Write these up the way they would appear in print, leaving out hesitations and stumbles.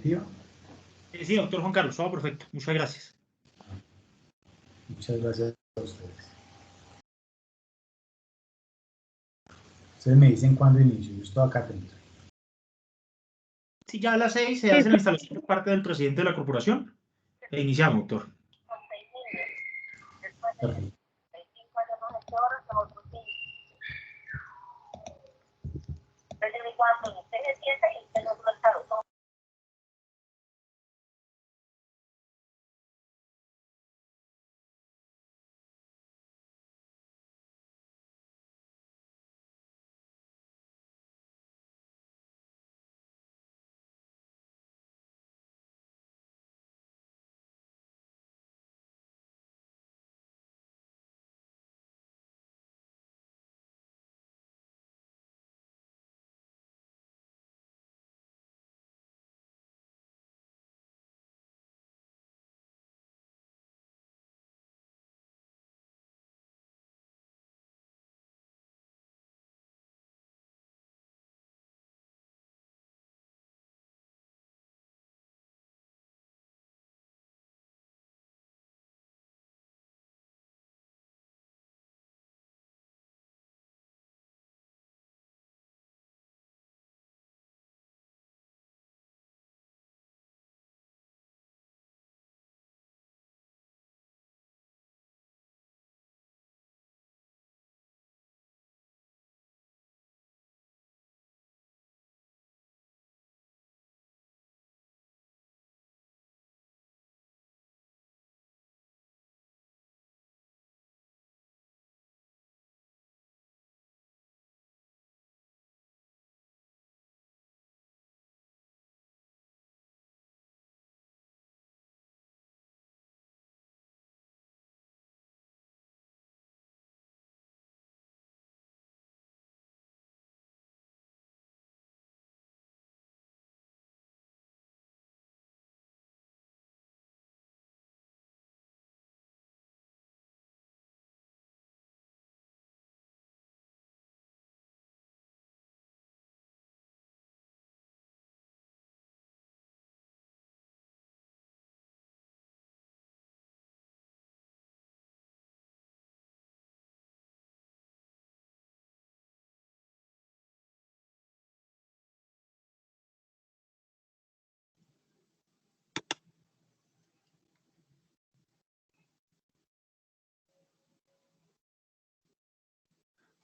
diapositiva? Sí, doctor Juan Carlos, todo perfecto. Muchas gracias. Muchas gracias a ustedes. Ustedes me dicen cuándo inicio, yo estoy acá atento. Sí, ya a las 6 se hace la instalación por parte del presidente de la corporación. E iniciamos, doctor. Perfecto.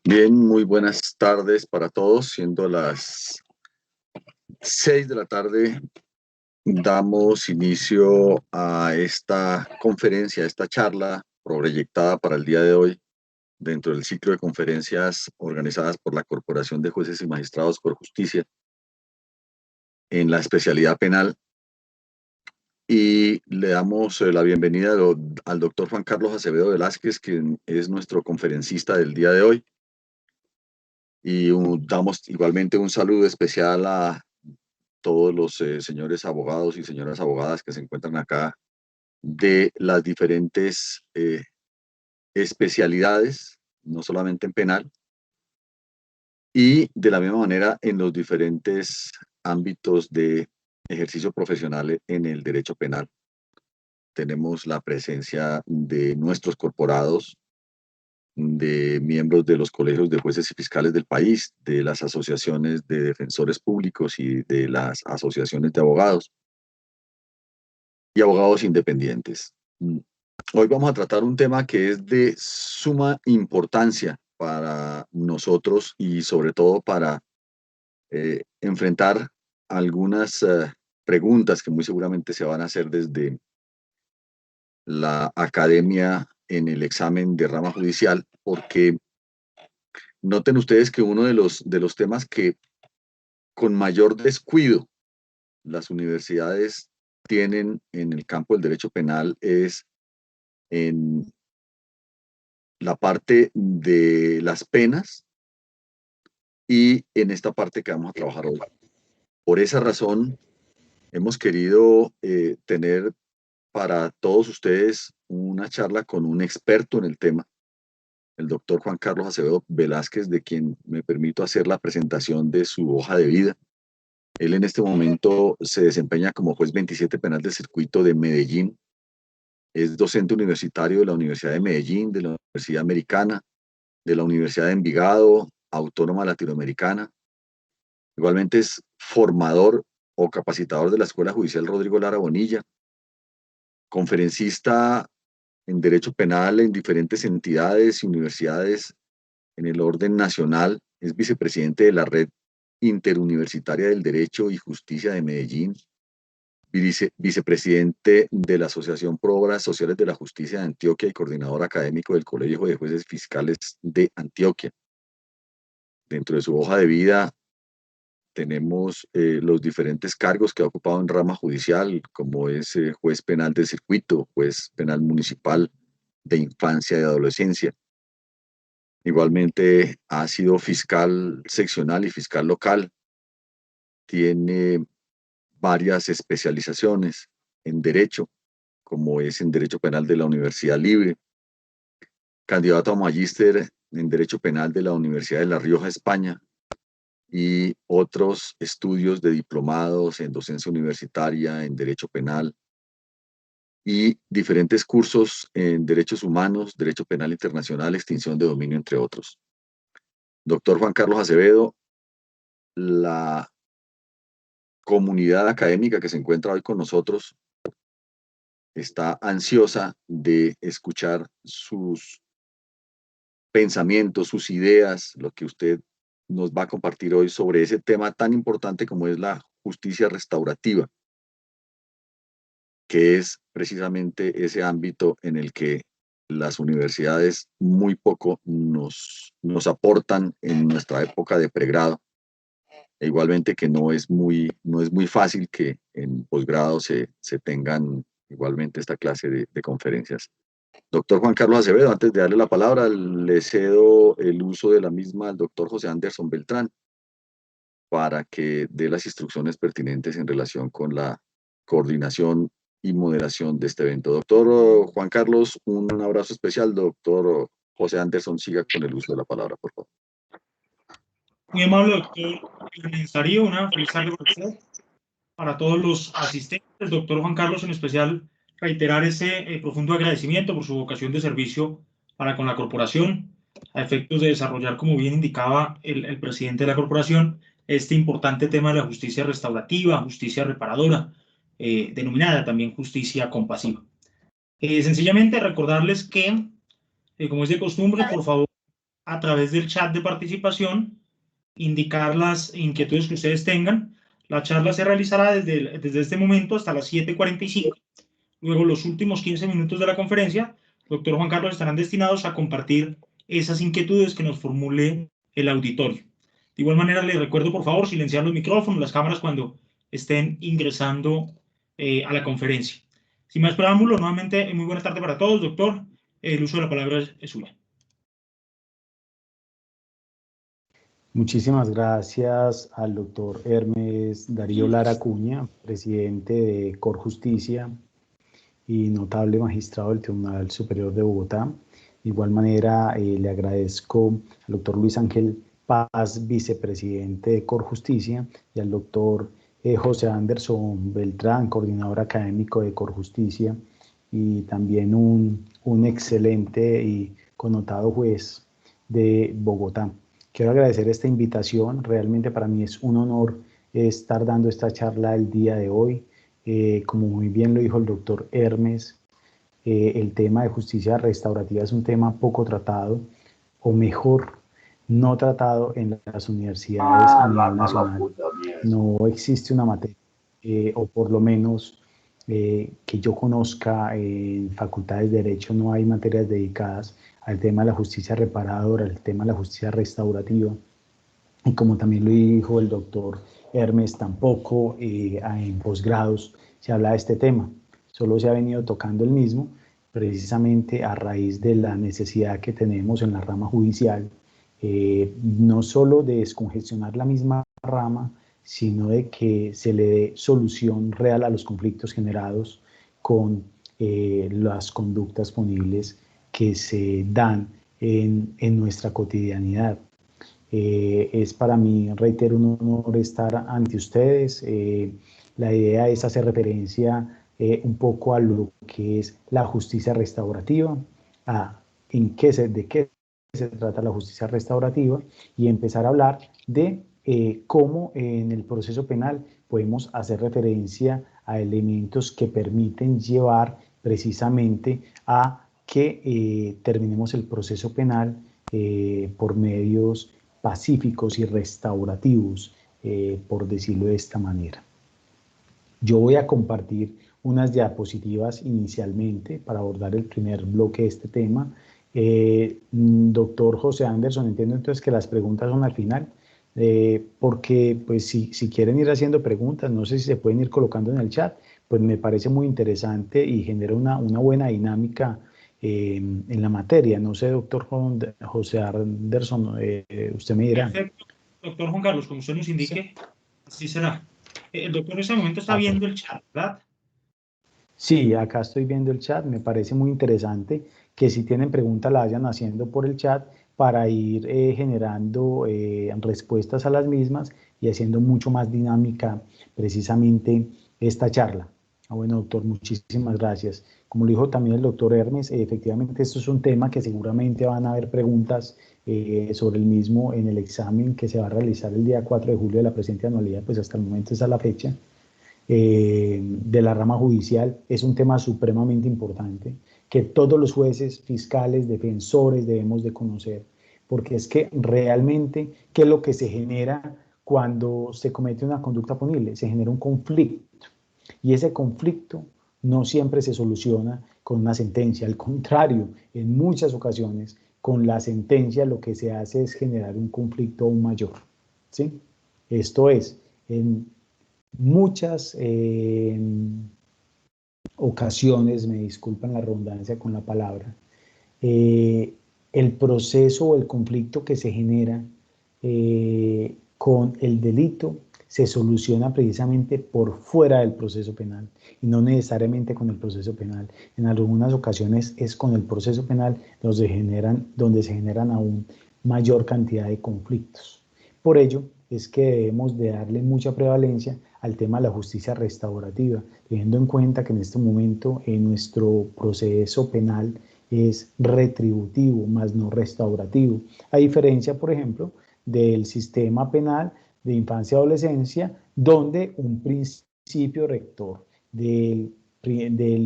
Bien, muy buenas tardes para todos. Siendo las 6 de la tarde, damos inicio a esta conferencia, a esta charla proyectada para el día de hoy dentro del ciclo de conferencias organizadas por la Corporación de Jueces y Magistrados por Justicia en la especialidad penal. Y le damos la bienvenida al doctor Juan Carlos Acevedo Velázquez, quien es nuestro conferencista del día de hoy. Y damos igualmente un saludo especial a todos los señores abogados y señoras abogadas que se encuentran acá de las diferentes especialidades, no solamente en penal, y de la misma manera en los diferentes ámbitos de ejercicio profesional en el derecho penal. Tenemos la presencia de nuestros corporados, de miembros de los colegios de jueces y fiscales del país, de las asociaciones de defensores públicos y de las asociaciones de abogados y abogados independientes. Hoy vamos a tratar un tema que es de suma importancia para nosotros y sobre todo para enfrentar algunas preguntas que muy seguramente se van a hacer desde la academia en el examen de rama judicial, porque noten ustedes que uno de los temas que con mayor descuido las universidades tienen en el campo del derecho penal es en la parte de las penas y en esta parte que vamos a trabajar hoy. Por esa razón, hemos querido tener para todos ustedes una charla con un experto en el tema, el doctor Juan Carlos Acevedo Velázquez, de quien me permito hacer la presentación de su hoja de vida. Él en este momento se desempeña como juez 27 penal del circuito de Medellín. Es docente universitario de la Universidad de Medellín, de la Universidad Americana, de la Universidad de Envigado, Autónoma Latinoamericana. Igualmente es formador o capacitador de la Escuela Judicial Rodrigo Lara Bonilla, conferencista en Derecho Penal en diferentes entidades y universidades en el orden nacional, es vicepresidente de la Red Interuniversitaria del Derecho y Justicia de Medellín, vicepresidente de la Asociación Pro Obras Sociales de la Justicia de Antioquia y coordinador académico del Colegio de Jueces Fiscales de Antioquia. Dentro de su hoja de vida tenemos los diferentes cargos que ha ocupado en rama judicial, como es juez penal del circuito, juez penal municipal de infancia y adolescencia. Igualmente ha sido fiscal seccional y fiscal local. Tiene varias especializaciones en derecho, como es en Derecho Penal de la Universidad Libre, candidato a magíster en Derecho Penal de la Universidad de La Rioja, España, y otros estudios de diplomados en docencia universitaria, en Derecho Penal, y diferentes cursos en Derechos Humanos, Derecho Penal Internacional, Extinción de Dominio, entre otros. Doctor Juan Carlos Acevedo, la comunidad académica que se encuentra hoy con nosotros está ansiosa de escuchar sus pensamientos, sus ideas, lo que usted nos va a compartir hoy sobre ese tema tan importante como es la justicia restaurativa, que es precisamente ese ámbito en el que las universidades muy poco nos aportan en nuestra época de pregrado. E igualmente que no es muy fácil que en posgrado se tengan igualmente esta clase de conferencias. Doctor Juan Carlos Acevedo, antes de darle la palabra, le cedo el uso de la misma al doctor José Anderson Beltrán para que dé las instrucciones pertinentes en relación con la coordinación y moderación de este evento. Doctor Juan Carlos, un abrazo especial. Doctor José Anderson, siga con el uso de la palabra, por favor. Muy amable, doctor Darío, una feliz tarde para usted, para todos los asistentes. Doctor Juan Carlos, en especial, reiterar ese profundo agradecimiento por su vocación de servicio para con la corporación, a efectos de desarrollar, como bien indicaba el presidente de la corporación, este importante tema de la justicia restaurativa, justicia reparadora, denominada también justicia compasiva. Sencillamente recordarles que, como es de costumbre, por favor, a través del chat de participación, indicar las inquietudes que ustedes tengan. La charla se realizará desde este momento hasta las 7:45. Luego, los últimos 15 minutos de la conferencia, doctor Juan Carlos, estarán destinados a compartir esas inquietudes que nos formule el auditorio. De igual manera, les recuerdo, por favor, silenciar los micrófonos, las cámaras cuando estén ingresando a la conferencia. Sin más preámbulo, nuevamente, muy buena tarde para todos, doctor. El uso de la palabra es suya. Muchísimas gracias al doctor Hermes Darío Lara Acuña, presidente de Corjusticia y notable magistrado del Tribunal Superior de Bogotá. De igual manera, le agradezco al doctor Luis Ángel Paz, vicepresidente de Corjusticia, y al doctor José Anderson Beltrán, coordinador académico de Corjusticia, y también un excelente y connotado juez de Bogotá. Quiero agradecer esta invitación. Realmente para mí es un honor estar dando esta charla el día de hoy. Como muy bien lo dijo el doctor Hermes, el tema de justicia restaurativa es un tema poco tratado, o mejor, no tratado en las universidades a nivel nacional. No existe una materia, o por lo menos que yo conozca, en facultades de Derecho no hay materias dedicadas al tema de la justicia reparadora, al tema de la justicia restaurativa. Y como también lo dijo el doctor Hermes, tampoco en posgrados se habla de este tema. Solo se ha venido tocando el mismo, precisamente a raíz de la necesidad que tenemos en la rama judicial, no solo de descongestionar la misma rama, sino de que se le dé solución real a los conflictos generados con las conductas punibles que se dan en nuestra cotidianidad. Es para mí, reitero, un honor estar ante ustedes. La idea es hacer referencia un poco a lo que es la justicia restaurativa, de qué se trata la justicia restaurativa y empezar a hablar de cómo en el proceso penal podemos hacer referencia a elementos que permiten llevar precisamente a que terminemos el proceso penal por medios pacíficos y restaurativos, por decirlo de esta manera. Yo voy a compartir unas diapositivas inicialmente para abordar el primer bloque de este tema. Doctor José Anderson, entiendo entonces que las preguntas son al final, porque pues si quieren ir haciendo preguntas, no sé si se pueden ir colocando en el chat, pues me parece muy interesante y genera una buena dinámica en la materia. No sé, doctor José Anderson, usted me dirá. Perfecto, doctor Juan Carlos, como usted nos indique, así será. El doctor en este momento está viendo el chat, ¿verdad? Sí, acá estoy viendo el chat, me parece muy interesante que si tienen preguntas la vayan haciendo por el chat para ir generando respuestas a las mismas y haciendo mucho más dinámica precisamente esta charla. Bueno, doctor, muchísimas gracias. Como lo dijo también el doctor Hermes, efectivamente esto es un tema que seguramente van a haber preguntas sobre el mismo en el examen que se va a realizar el día 4 de julio de la presente anualidad, pues hasta el momento esa es la fecha. De la rama judicial. Es un tema supremamente importante que todos los jueces, fiscales, defensores debemos de conocer, porque es que realmente, ¿qué es lo que se genera cuando se comete una conducta punible? Se genera un conflicto, y ese conflicto no siempre se soluciona con una sentencia, al contrario, en muchas ocasiones con la sentencia lo que se hace es generar un conflicto aún mayor, ¿sí? Esto es, en muchas ocasiones, me disculpan la redundancia con la palabra, el proceso o el conflicto que se genera con el delito se soluciona precisamente por fuera del proceso penal y no necesariamente con el proceso penal. En algunas ocasiones es con el proceso penal donde se generan aún mayor cantidad de conflictos. Por ello es que debemos de darle mucha prevalencia al tema de la justicia restaurativa, teniendo en cuenta que en este momento en nuestro proceso penal es retributivo, más no restaurativo, a diferencia, por ejemplo, del sistema penal de infancia y adolescencia, donde un principio rector del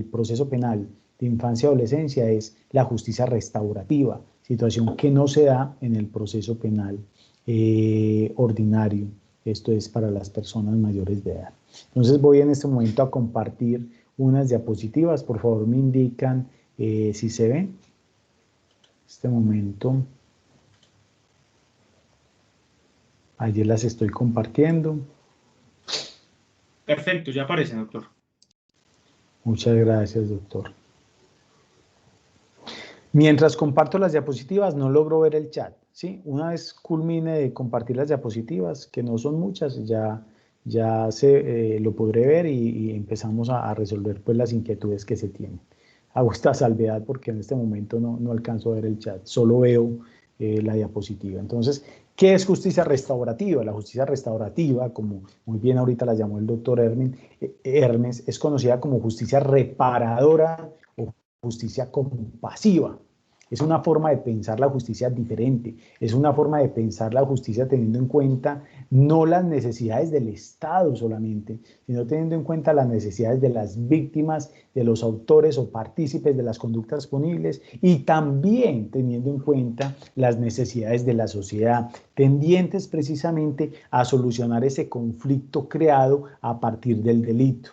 proceso penal de infancia y adolescencia es la justicia restaurativa, situación que no se da en el proceso penal ordinario. Esto es para las personas mayores de edad. Entonces voy en este momento a compartir unas diapositivas. Por favor, me indican si se ven. En este momento. Allí las estoy compartiendo. Perfecto, ya aparece, doctor. Muchas gracias, doctor. Mientras comparto las diapositivas, no logro ver el chat, ¿sí? Una vez culmine de compartir las diapositivas, que no son muchas, ya lo podré ver y empezamos a resolver pues, las inquietudes que se tienen. Hago esta salvedad porque en este momento no alcanzo a ver el chat, solo veo la diapositiva. Entonces, ¿qué es justicia restaurativa? La justicia restaurativa, como muy bien ahorita la llamó el doctor Hermes, es conocida como justicia reparadora o justicia compasiva. Es una forma de pensar la justicia diferente, es una forma de pensar la justicia teniendo en cuenta no las necesidades del Estado solamente, sino teniendo en cuenta las necesidades de las víctimas, de los autores o partícipes de las conductas punibles y también teniendo en cuenta las necesidades de la sociedad, tendientes precisamente a solucionar ese conflicto creado a partir del delito.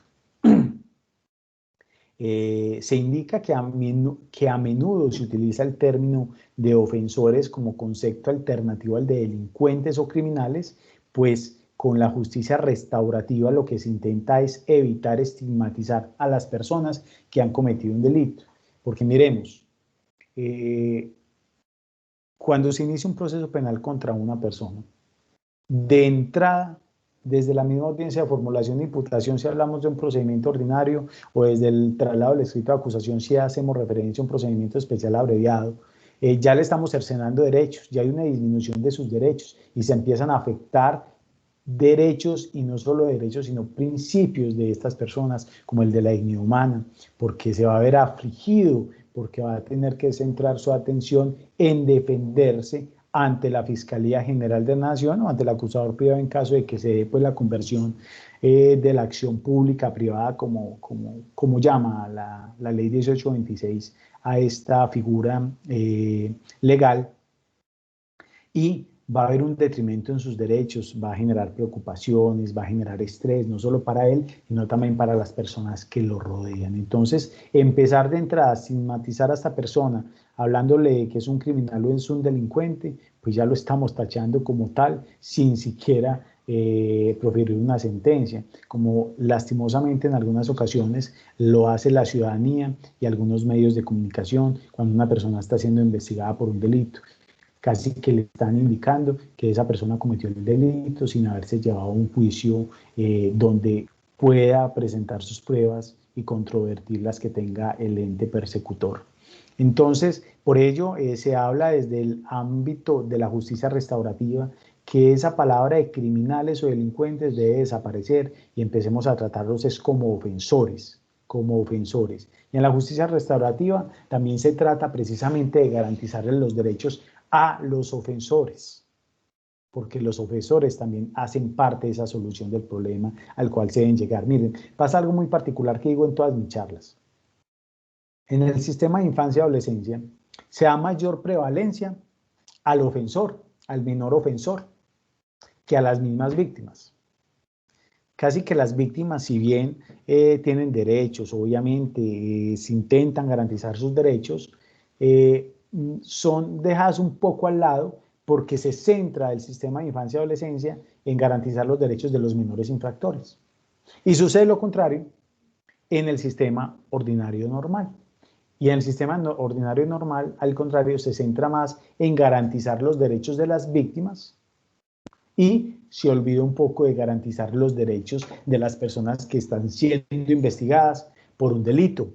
Se indica que a menudo se utiliza el término de ofensores como concepto alternativo al de delincuentes o criminales, pues con la justicia restaurativa lo que se intenta es evitar estigmatizar a las personas que han cometido un delito. Porque miremos, cuando se inicia un proceso penal contra una persona, de entrada, desde la misma audiencia de formulación de imputación, si hablamos de un procedimiento ordinario, o desde el traslado del escrito de acusación, si hacemos referencia a un procedimiento especial abreviado, ya le estamos cercenando derechos, ya hay una disminución de sus derechos y se empiezan a afectar derechos, y no solo derechos, sino principios de estas personas, como el de la dignidad humana, porque se va a ver afligido, porque va a tener que centrar su atención en defenderse ante la Fiscalía General de la Nación o ante el acusador privado en caso de que se dé pues, la conversión de la acción pública privada, como llama la ley 1826 a esta figura legal, y va a haber un detrimento en sus derechos, va a generar preocupaciones, va a generar estrés, no solo para él, sino también para las personas que lo rodean. Entonces, empezar de entrada a estigmatizar a esta persona, hablándole de que es un criminal o es un delincuente, pues ya lo estamos tachando como tal, sin siquiera proferir una sentencia, como lastimosamente en algunas ocasiones lo hace la ciudadanía y algunos medios de comunicación cuando una persona está siendo investigada por un delito. Casi que le están indicando que esa persona cometió el delito sin haberse llevado a un juicio donde pueda presentar sus pruebas y controvertir las que tenga el ente persecutor. Entonces, por ello se habla desde el ámbito de la justicia restaurativa que esa palabra de criminales o delincuentes debe desaparecer y empecemos a tratarlos es como ofensores. Y en la justicia restaurativa también se trata precisamente de garantizarles los derechos a los ofensores, porque los ofensores también hacen parte de esa solución del problema al cual se deben llegar. Miren, pasa algo muy particular que digo en todas mis charlas. En el sistema de infancia y adolescencia se da mayor prevalencia al ofensor, al menor ofensor, que a las mismas víctimas. Casi que las víctimas, si bien tienen derechos, obviamente se intentan garantizar sus derechos, son dejadas un poco al lado porque se centra el sistema de infancia y adolescencia en garantizar los derechos de los menores infractores. Y sucede lo contrario en el sistema ordinario normal. Y en el sistema ordinario normal, al contrario, se centra más en garantizar los derechos de las víctimas y se olvida un poco de garantizar los derechos de las personas que están siendo investigadas por un delito.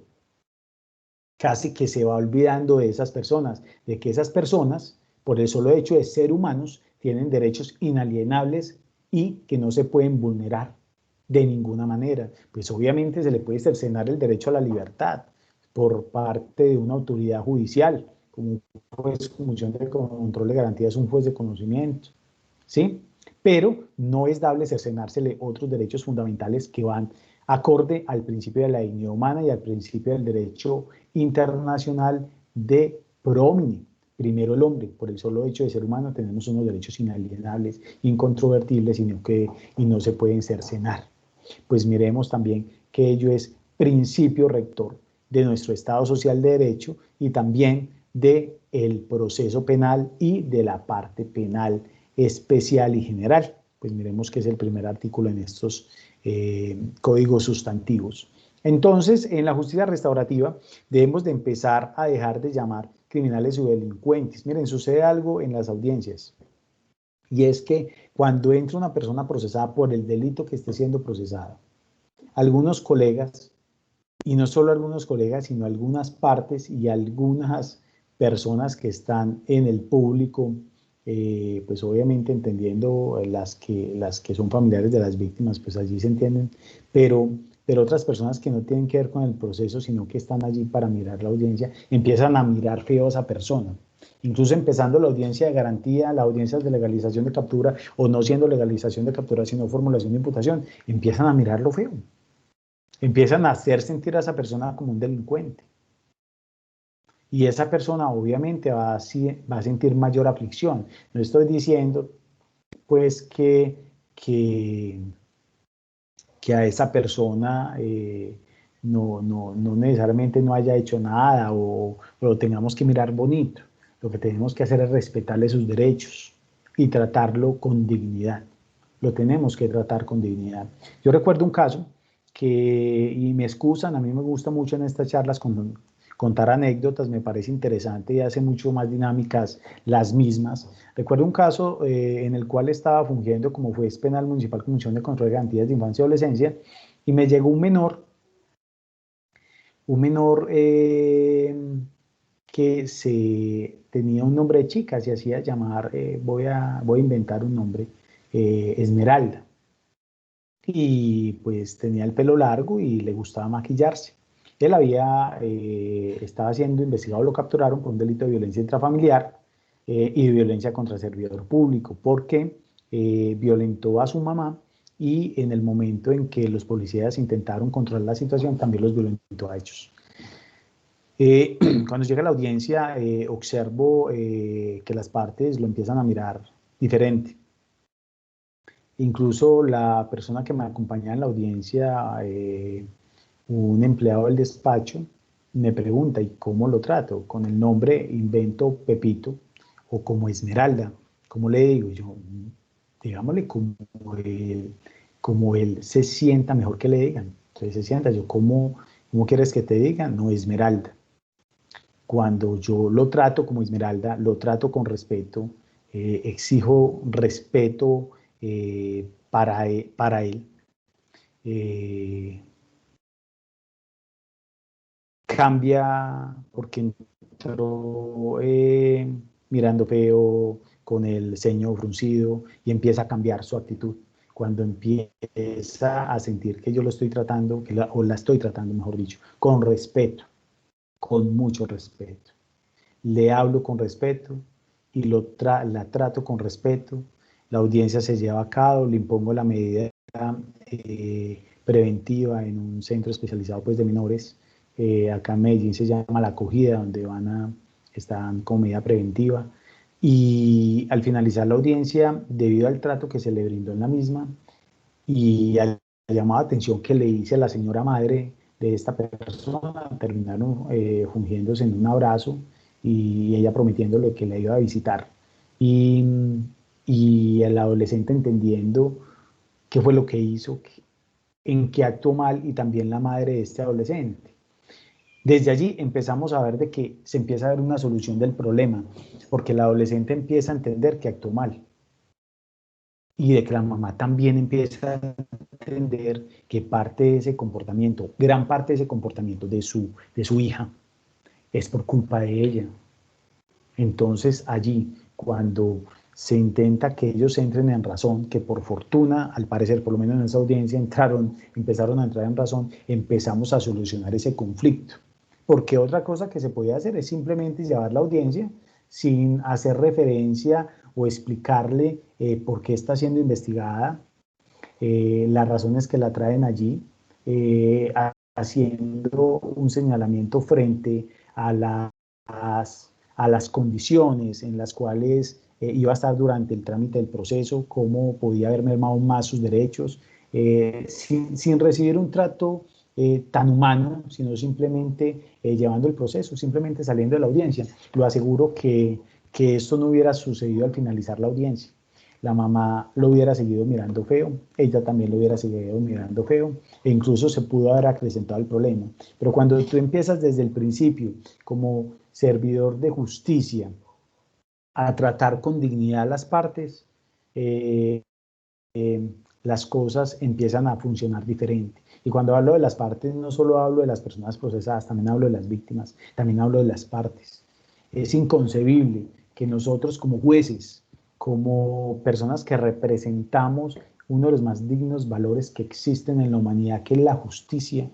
Casi que se va olvidando de esas personas, de que esas personas, por el solo hecho de ser humanos, tienen derechos inalienables y que no se pueden vulnerar de ninguna manera. Pues obviamente se le puede cercenar el derecho a la libertad por parte de una autoridad judicial, como un juez con función de control de garantías, un juez de conocimiento, ¿sí? Pero no es dable cercenársele otros derechos fundamentales que van acorde al principio de la dignidad humana y al principio del derecho internacional de pro homine. Primero el hombre, por el solo hecho de ser humano, tenemos unos derechos inalienables, incontrovertibles y no se pueden cercenar. Pues miremos también que ello es principio rector de nuestro Estado Social de Derecho y también del proceso penal y de la parte penal especial y general. Pues miremos que es el primer artículo en estos códigos sustantivos. Entonces, en la justicia restaurativa debemos de empezar a dejar de llamar criminales o delincuentes. Miren, sucede algo en las audiencias, y es que cuando entra una persona procesada por el delito que esté siendo procesada, algunos colegas, y no solo algunos colegas, sino algunas partes y algunas personas que están en el público, pues obviamente entendiendo las que son familiares de las víctimas, pues allí se entienden, pero otras personas que no tienen que ver con el proceso, sino que están allí para mirar la audiencia, empiezan a mirar feo a esa persona. Incluso empezando la audiencia de garantía, la audiencia de legalización de captura, o no siendo legalización de captura, sino formulación de imputación, empiezan a mirarlo feo. Empiezan a hacer sentir a esa persona como un delincuente. Y esa persona obviamente va a sentir mayor aflicción. No estoy diciendo pues que a esa persona no necesariamente no haya hecho nada o lo tengamos que mirar bonito. Lo que tenemos que hacer es respetarle sus derechos y tratarlo con dignidad. Lo tenemos que tratar con dignidad. Yo recuerdo un caso y me excusan, a mí me gusta mucho en estas charlas contar anécdotas, me parece interesante y hace mucho más dinámicas las mismas. Recuerdo un caso en el cual estaba fungiendo como juez penal municipal con función de control de garantías de infancia y adolescencia, y me llegó un menor que que tenía un nombre de chica, se hacía llamar, voy a inventar un nombre, Esmeralda. Y pues tenía el pelo largo y le gustaba maquillarse. Él estaba siendo investigado, lo capturaron por un delito de violencia intrafamiliar y de violencia contra servidor público, porque violentó a su mamá y en el momento en que los policías intentaron controlar la situación, también los violentó a ellos. Cuando llega a la audiencia, observo que las partes lo empiezan a mirar diferente. Incluso la persona que me acompañaba en la audiencia, un empleado del despacho, me pregunta, ¿y cómo lo trato? Con el nombre invento Pepito o como Esmeralda. ¿Cómo le digo? Yo, digámosle como él se sienta mejor que le digan. Entonces se sienta, yo, ¿cómo quieres que te digan? No, Esmeralda. Cuando yo lo trato como Esmeralda, lo trato con respeto, exijo respeto para él. Cambia porque entró mirando feo, con el ceño fruncido, y empieza a cambiar su actitud. Cuando empieza a sentir que yo lo estoy tratando, o la estoy tratando, mejor dicho, con respeto, con mucho respeto. Le hablo con respeto y la trato con respeto. La audiencia se lleva a cabo, le impongo la medida preventiva en un centro especializado pues, de menores. Acá en Medellín se llama La Acogida, donde están con medida preventiva. Y al finalizar la audiencia, debido al trato que se le brindó en la misma y al llamado de atención que le hice a la señora madre de esta persona, terminaron fungiéndose en un abrazo y ella prometiéndole que la iba a visitar. Y el adolescente entendiendo qué fue lo que hizo, en qué actuó mal, y también la madre de este adolescente. Desde allí empezamos a ver de que se empieza a ver una solución del problema, porque el adolescente empieza a entender que actuó mal y de que la mamá también empieza a entender que parte de ese comportamiento, gran parte de ese comportamiento de su hija, es por culpa de ella. Entonces allí, cuando se intenta que ellos entren en razón, que por fortuna, al parecer, por lo menos en esa audiencia, empezaron a entrar en razón, empezamos a solucionar ese conflicto. Porque otra cosa que se podía hacer es simplemente llevar la audiencia sin hacer referencia o explicarle por qué está siendo investigada, las razones que la traen allí, haciendo un señalamiento frente a las condiciones en las cuales iba a estar durante el trámite del proceso, cómo podía haber mermado más sus derechos, sin recibir un trato tan humano, sino simplemente llevando el proceso, simplemente saliendo de la audiencia. Lo aseguro que esto no hubiera sucedido al finalizar la audiencia. La mamá lo hubiera seguido mirando feo, ella también lo hubiera seguido mirando feo, e incluso se pudo haber acrecentado el problema. Pero cuando tú empiezas desde el principio, como servidor de justicia, a tratar con dignidad a las partes, las cosas empiezan a funcionar diferente. Y cuando hablo de las partes, no solo hablo de las personas procesadas, también hablo de las víctimas, también hablo de las partes. Es inconcebible que nosotros como jueces, como personas que representamos uno de los más dignos valores que existen en la humanidad, que es la justicia,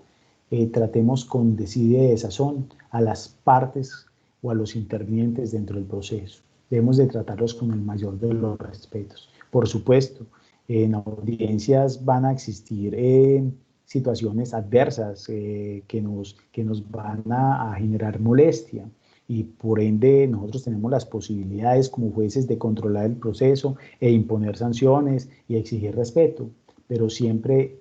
tratemos con desidia y desazón a las partes o a los intervinientes dentro del proceso. Debemos de tratarlos con el mayor de los respetos. Por supuesto, en audiencias van a existir situaciones adversas que nos van a generar molestia, y por ende nosotros tenemos las posibilidades como jueces de controlar el proceso e imponer sanciones y exigir respeto, pero siempre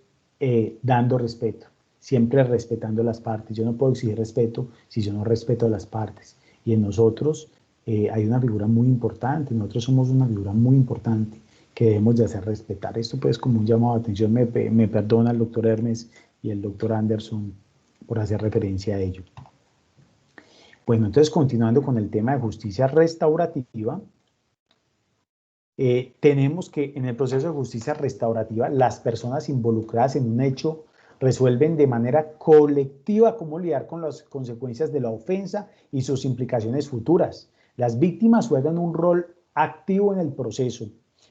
dando respeto, siempre respetando las partes. Yo no puedo exigir respeto si yo no respeto a las partes. Y en nosotros hay una figura muy importante, nosotros somos una figura muy importante que debemos de hacer respetar. Esto pues como un llamado de atención, me perdona el doctor Hermes y el doctor Anderson por hacer referencia a ello. Bueno, entonces continuando con el tema de justicia restaurativa, tenemos que en el proceso de justicia restaurativa las personas involucradas en un hecho resuelven de manera colectiva cómo lidiar con las consecuencias de la ofensa y sus implicaciones futuras. Las víctimas juegan un rol activo en el proceso,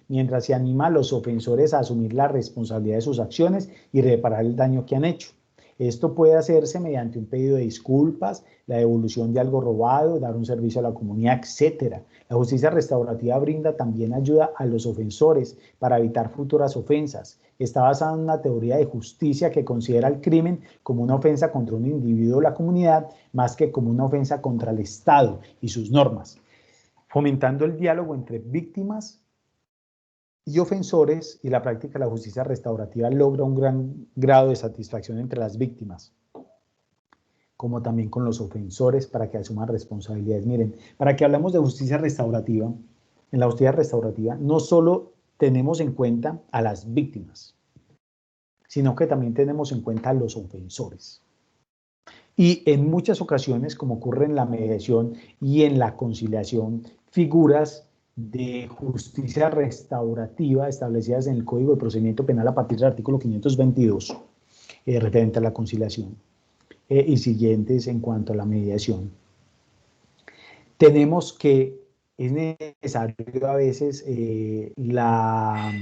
mientras se anima a los ofensores a asumir la responsabilidad de sus acciones y reparar el daño que han hecho. Esto puede hacerse mediante un pedido de disculpas, la devolución de algo robado, dar un servicio a la comunidad, etc. La justicia restaurativa brinda también ayuda a los ofensores para evitar futuras ofensas. Está basada en una teoría de justicia que considera el crimen como una ofensa contra un individuo o la comunidad, más que como una ofensa contra el Estado y sus normas, fomentando el diálogo entre víctimas y ofensores, y la práctica de la justicia restaurativa logra un gran grado de satisfacción entre las víctimas, como también con los ofensores, para que asuman responsabilidades. Miren, para que hablemos de justicia restaurativa, en la justicia restaurativa no solo tenemos en cuenta a las víctimas, sino que también tenemos en cuenta a los ofensores. Y en muchas ocasiones, como ocurre en la mediación y en la conciliación, figuras de justicia restaurativa establecidas en el Código de Procedimiento Penal a partir del artículo 522, referente a la conciliación, y siguientes en cuanto a la mediación. Tenemos que es necesario a veces la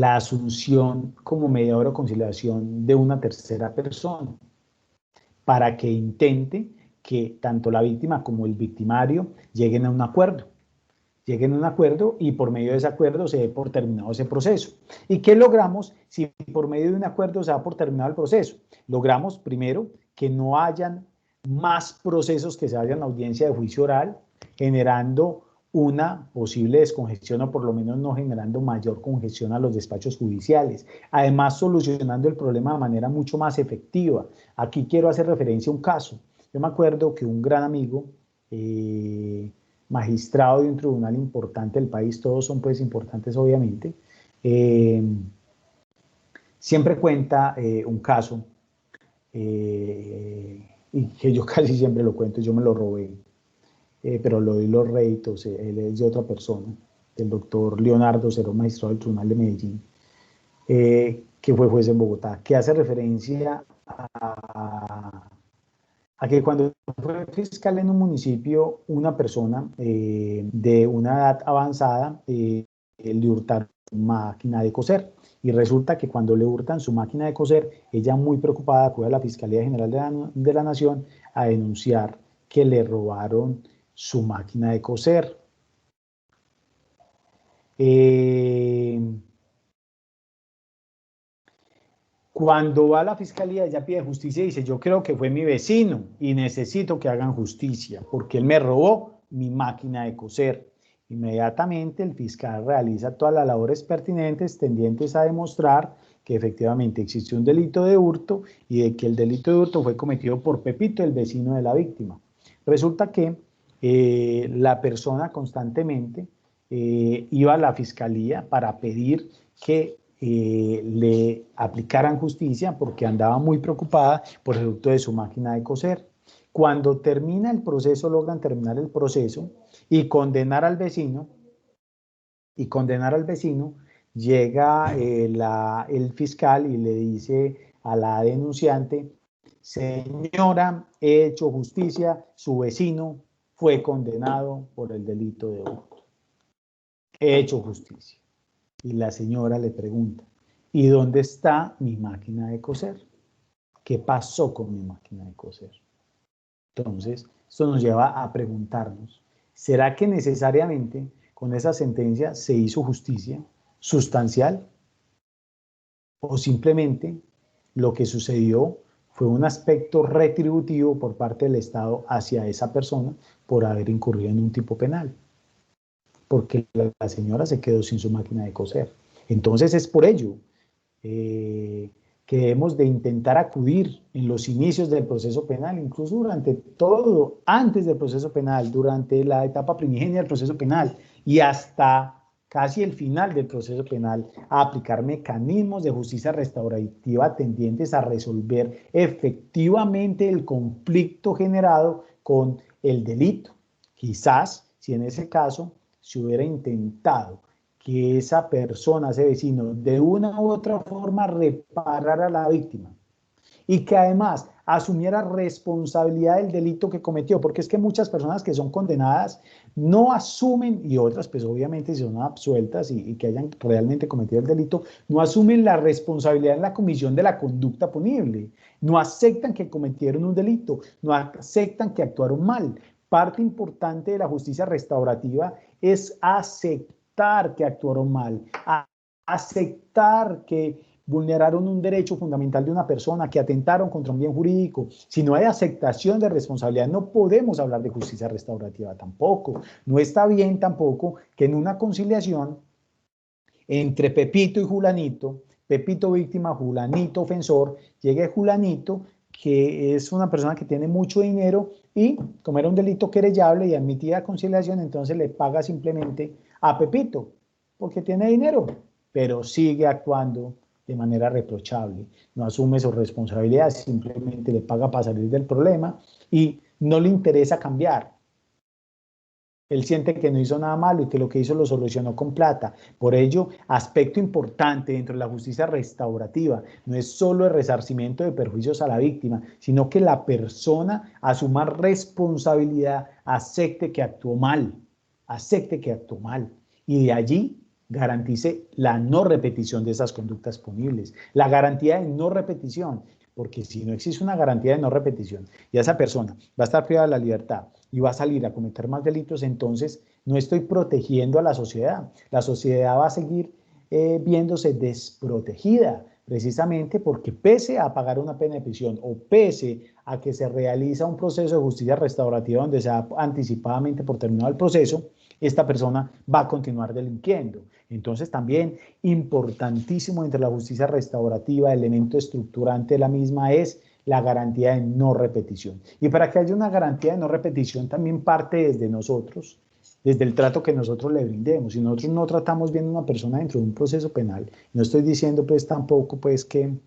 asunción como mediador o conciliación de una tercera persona, para que intente que tanto la víctima como el victimario lleguen a un acuerdo. Y por medio de ese acuerdo se dé por terminado ese proceso. ¿Y qué logramos si por medio de un acuerdo se da por terminado el proceso? Logramos, primero, que no hayan más procesos que se vayan a audiencia de juicio oral, generando una posible descongestión o por lo menos no generando mayor congestión a los despachos judiciales. Además, solucionando el problema de manera mucho más efectiva. Aquí quiero hacer referencia a un caso. Yo me acuerdo que un gran amigo, magistrado de un tribunal importante del país, todos son pues importantes obviamente, siempre cuenta un caso, y que yo casi siempre lo cuento, yo me lo robé, pero lo doy los réditos, él es de otra persona, del doctor Leonardo Cerón, magistrado del Tribunal de Medellín, que fue juez en Bogotá, que hace referencia a que cuando fue fiscal en un municipio, una persona de una edad avanzada le hurtaron su máquina de coser. Y resulta que cuando le hurtan su máquina de coser, ella muy preocupada acude a la Fiscalía General de la Nación a denunciar que le robaron su máquina de coser. Cuando va a la fiscalía, ella pide justicia y dice, yo creo que fue mi vecino y necesito que hagan justicia porque él me robó mi máquina de coser. Inmediatamente el fiscal realiza todas las labores pertinentes tendientes a demostrar que efectivamente existe un delito de hurto y de que el delito de hurto fue cometido por Pepito, el vecino de la víctima. Resulta que la persona constantemente iba a la fiscalía para pedir que le aplicaran justicia porque andaba muy preocupada por el hurto de su máquina de coser. Cuando termina el proceso, logran terminar el proceso y condenar al vecino, llega el fiscal y le dice a la denunciante, señora, he hecho justicia, su vecino fue condenado por el delito de hurto. He hecho justicia. Y la señora le pregunta, ¿y dónde está mi máquina de coser? ¿Qué pasó con mi máquina de coser? Entonces, esto nos lleva a preguntarnos, ¿será que necesariamente con esa sentencia se hizo justicia sustancial? ¿O simplemente lo que sucedió fue un aspecto retributivo por parte del Estado hacia esa persona por haber incurrido en un tipo penal? Porque la señora se quedó sin su máquina de coser. Entonces es por ello que debemos de intentar acudir en los inicios del proceso penal, incluso durante todo, antes del proceso penal, durante la etapa primigenia del proceso penal y hasta casi el final del proceso penal, a aplicar mecanismos de justicia restaurativa tendientes a resolver efectivamente el conflicto generado con el delito. Quizás, si en ese caso se hubiera intentado que esa persona, ese vecino, de una u otra forma reparara a la víctima y que además asumiera responsabilidad del delito que cometió, porque es que muchas personas que son condenadas no asumen, y otras pues obviamente si son absueltas y que hayan realmente cometido el delito, no asumen la responsabilidad en la comisión de la conducta punible, no aceptan que cometieron un delito, no aceptan que actuaron mal. Parte importante de la justicia restaurativa es aceptar que actuaron mal, aceptar que vulneraron un derecho fundamental de una persona, que atentaron contra un bien jurídico. Si no hay aceptación de responsabilidad, no podemos hablar de justicia restaurativa tampoco. No está bien tampoco que en una conciliación entre Pepito y Julanito, Pepito víctima, Julanito ofensor, llegue Julanito, que es una persona que tiene mucho dinero y como era un delito querellable y admitida conciliación, entonces le paga simplemente a Pepito, porque tiene dinero, pero sigue actuando de manera reprochable, no asume su responsabilidad, simplemente le paga para salir del problema y no le interesa cambiar. Él siente que no hizo nada malo y que lo que hizo lo solucionó con plata. Por ello, aspecto importante dentro de la justicia restaurativa no es solo el resarcimiento de perjuicios a la víctima, sino que la persona asuma responsabilidad, acepte que actuó mal, y de allí garantice la no repetición de esas conductas punibles, la garantía de no repetición, porque si no existe una garantía de no repetición y esa persona va a estar privada de la libertad y va a salir a cometer más delitos, entonces no estoy protegiendo a la sociedad. La sociedad va a seguir viéndose desprotegida, precisamente porque pese a pagar una pena de prisión o pese a que se realiza un proceso de justicia restaurativa donde se da anticipadamente por terminado el proceso, esta persona va a continuar delinquiendo. Entonces también importantísimo entre la justicia restaurativa, el elemento estructurante de la misma es la garantía de no repetición. Y para que haya una garantía de no repetición también parte desde nosotros, desde el trato que nosotros le brindemos. Si nosotros no tratamos bien a una persona dentro de un proceso penal, no estoy diciendo pues tampoco pues que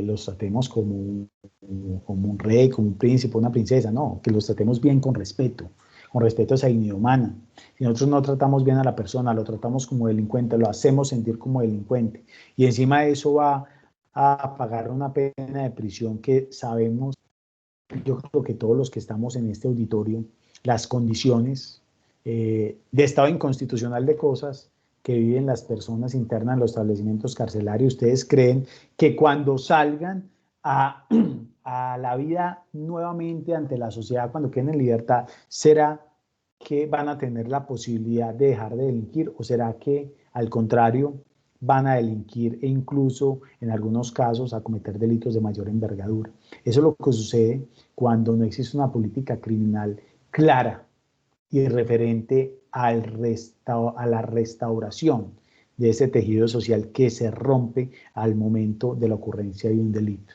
los tratemos como un rey, como un príncipe, una princesa, no, que los tratemos bien con respeto a esa dignidad humana. Si nosotros no tratamos bien a la persona, lo tratamos como delincuente, lo hacemos sentir como delincuente, y encima de eso va a pagar una pena de prisión que sabemos, yo creo que todos los que estamos en este auditorio, las condiciones de estado inconstitucional de cosas que viven las personas internas en los establecimientos carcelarios, ¿ustedes creen que cuando salgan a la vida nuevamente ante la sociedad, cuando queden en libertad, será que van a tener la posibilidad de dejar de delinquir o será que al contrario van a delinquir e incluso en algunos casos a cometer delitos de mayor envergadura? Eso es lo que sucede cuando no existe una política criminal clara y referente a la restauración de ese tejido social que se rompe al momento de la ocurrencia de un delito.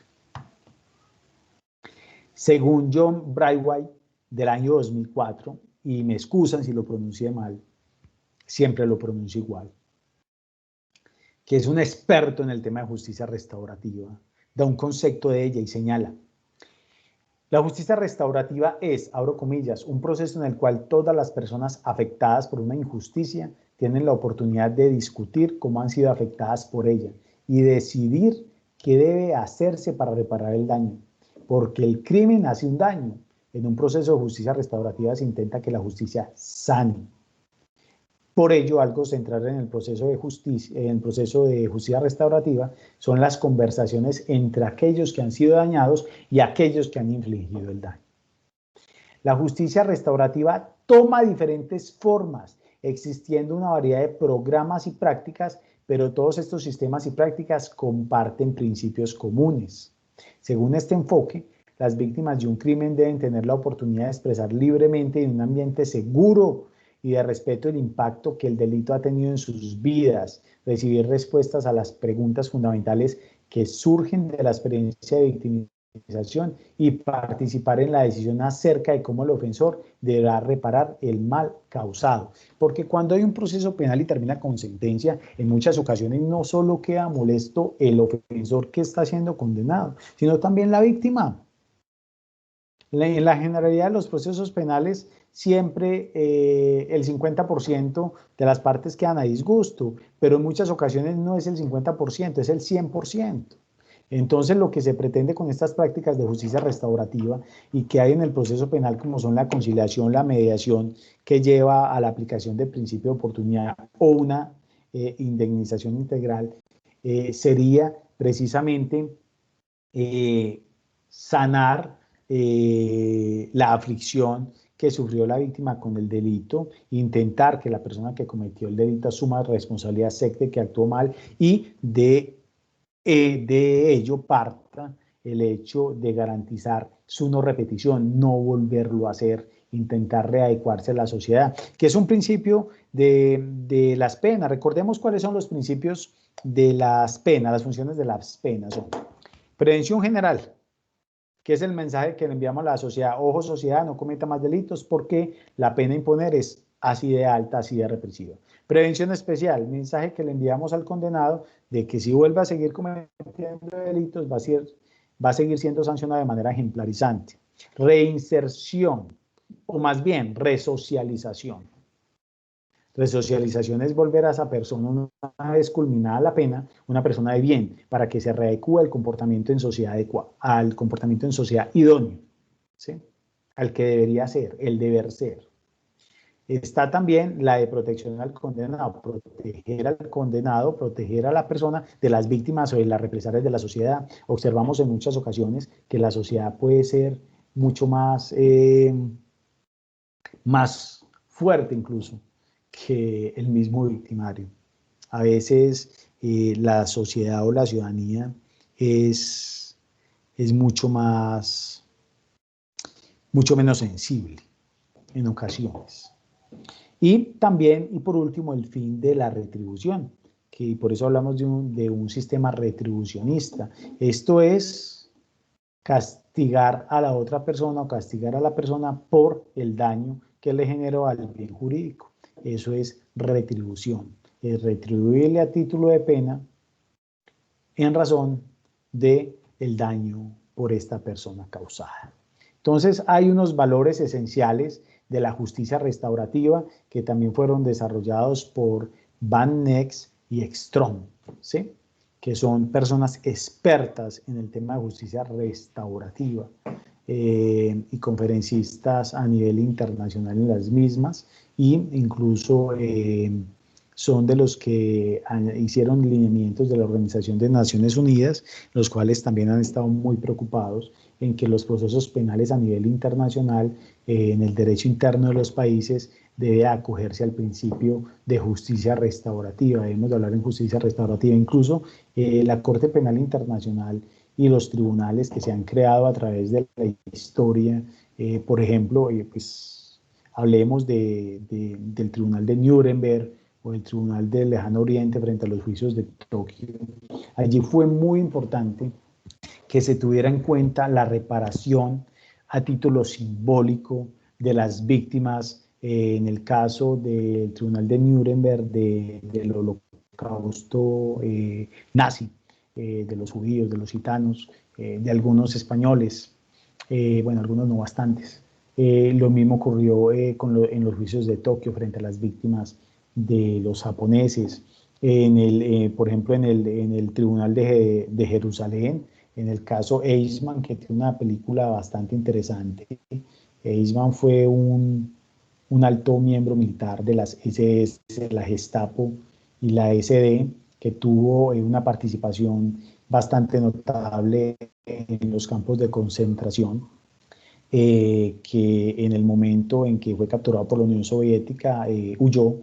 Según John Braithwaite, del año 2004, y me excusan si lo pronuncié mal, siempre lo pronuncio igual, que es un experto en el tema de justicia restaurativa, da un concepto de ella y señala: la justicia restaurativa es, abro comillas, un proceso en el cual todas las personas afectadas por una injusticia tienen la oportunidad de discutir cómo han sido afectadas por ella y decidir qué debe hacerse para reparar el daño, porque el crimen hace un daño. En un proceso de justicia restaurativa se intenta que la justicia sane. Por ello, algo central en el proceso de justicia restaurativa son las conversaciones entre aquellos que han sido dañados y aquellos que han infligido el daño. La justicia restaurativa toma diferentes formas, existiendo una variedad de programas y prácticas, pero todos estos sistemas y prácticas comparten principios comunes. Según este enfoque, las víctimas de un crimen deben tener la oportunidad de expresar libremente en un ambiente seguro y de respeto el impacto que el delito ha tenido en sus vidas, recibir respuestas a las preguntas fundamentales que surgen de la experiencia de victimización y participar en la decisión acerca de cómo el ofensor deberá reparar el mal causado. Porque cuando hay un proceso penal y termina con sentencia, en muchas ocasiones no solo queda molesto el ofensor que está siendo condenado, sino también la víctima. En la generalidad de los procesos penales, siempre el 50% de las partes quedan a disgusto, pero en muchas ocasiones no es el 50%, es el 100%. Entonces, lo que se pretende con estas prácticas de justicia restaurativa y que hay en el proceso penal, como son la conciliación, la mediación, que lleva a la aplicación del principio de oportunidad o una indemnización integral, sería precisamente sanar la aflicción que sufrió la víctima con el delito, intentar que la persona que cometió el delito asuma responsabilidad, acepte que actuó mal y de ello parta el hecho de garantizar su no repetición, no volverlo a hacer, intentar readecuarse a la sociedad, que es un principio de las penas. Recordemos cuáles son los principios de las penas, las funciones de las penas. Son prevención general, que es el mensaje que le enviamos a la sociedad. Ojo, sociedad, no cometa más delitos porque la pena a imponer es así de alta, así de represiva. Prevención especial, mensaje que le enviamos al condenado de que si vuelve a seguir cometiendo delitos va a seguir siendo sancionado de manera ejemplarizante. Reinserción, o más bien resocialización. Resocialización es volver a esa persona, una vez culminada la pena, una persona de bien, para que se readecue al comportamiento en sociedad adecuado, al comportamiento en sociedad idóneo, ¿sí? Al que debería ser, el deber ser. Está también la de protección al condenado, proteger al condenado, proteger a la persona de las víctimas o de las represalias de la sociedad. Observamos en muchas ocasiones que la sociedad puede ser mucho más fuerte incluso que el mismo victimario. A veces la sociedad o la ciudadanía es mucho menos sensible en ocasiones. Y también, y por último, el fin de la retribución, que por eso hablamos de un sistema retribucionista. Esto es castigar a la otra persona o castigar a la persona por el daño que le generó al bien jurídico. Eso es retribución, es retribuirle a título de pena en razón del daño por esta persona causada. Entonces hay unos valores esenciales de la justicia restaurativa que también fueron desarrollados por Van Ness y Ekstrom, ¿sí? Que son personas expertas en el tema de justicia restaurativa y conferencistas a nivel internacional en las mismas, y incluso son de los que hicieron lineamientos de la Organización de Naciones Unidas, los cuales también han estado muy preocupados en que los procesos penales a nivel internacional, en el derecho interno de los países, debe acogerse al principio de justicia restaurativa. Debemos de hablar en justicia restaurativa. Incluso la Corte Penal Internacional y los tribunales que se han creado a través de la historia, por ejemplo, pues hablemos del Tribunal de Nuremberg o el Tribunal del Lejano Oriente frente a los juicios de Tokio. Allí fue muy importante que se tuviera en cuenta la reparación a título simbólico de las víctimas, en el caso del Tribunal de Nuremberg del holocausto nazi, de los judíos, de los gitanos, de algunos españoles, bueno, algunos no bastantes. Lo mismo ocurrió en los juicios de Tokio frente a las víctimas de los japoneses. Por ejemplo, en el Tribunal de Jerusalén, en el caso Eichmann, que tiene una película bastante interesante. Eichmann fue un alto miembro militar de las SS, la Gestapo y la SD, que tuvo una participación bastante notable en los campos de concentración, que en el momento en que fue capturado por la Unión Soviética huyó,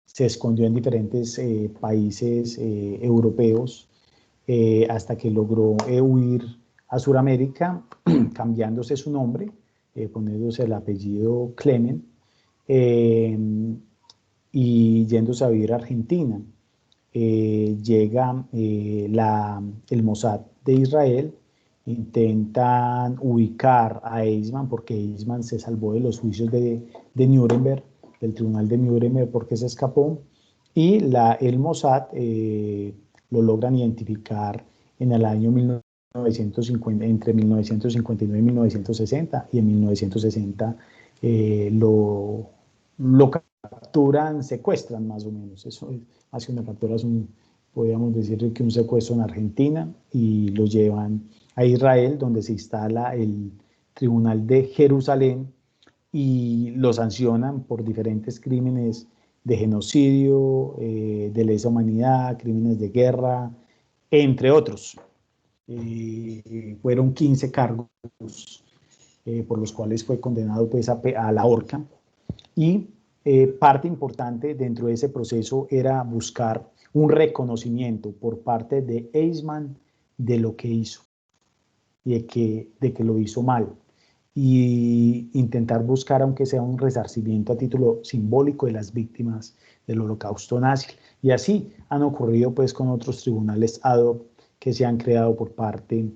se escondió en diferentes países europeos, hasta que logró huir a Sudamérica, cambiándose su nombre, poniéndose el apellido Clement, y yéndose a vivir a Argentina. Llega el Mossad de Israel, intentan ubicar a Eichmann, porque Eichmann se salvó de los juicios de Nuremberg, del Tribunal de Nuremberg, porque se escapó, y el Mossad lo logran identificar en el año entre 1959 y 1960, y en 1960 lo capturan, secuestran más o menos. Eso es, más que una captura, es podríamos decir que un secuestro en Argentina, y lo llevan a Israel, donde se instala el Tribunal de Jerusalén, y lo sancionan por diferentes crímenes de genocidio, de lesa humanidad, crímenes de guerra, entre otros. Fueron 15 cargos por los cuales fue condenado pues, a la horca, y parte importante dentro de ese proceso era buscar un reconocimiento por parte de Eichmann de lo que hizo, y de que lo hizo mal, y intentar buscar, aunque sea un resarcimiento a título simbólico, de las víctimas del holocausto nazi. Y así han ocurrido pues con otros tribunales ad hoc que se han creado por parte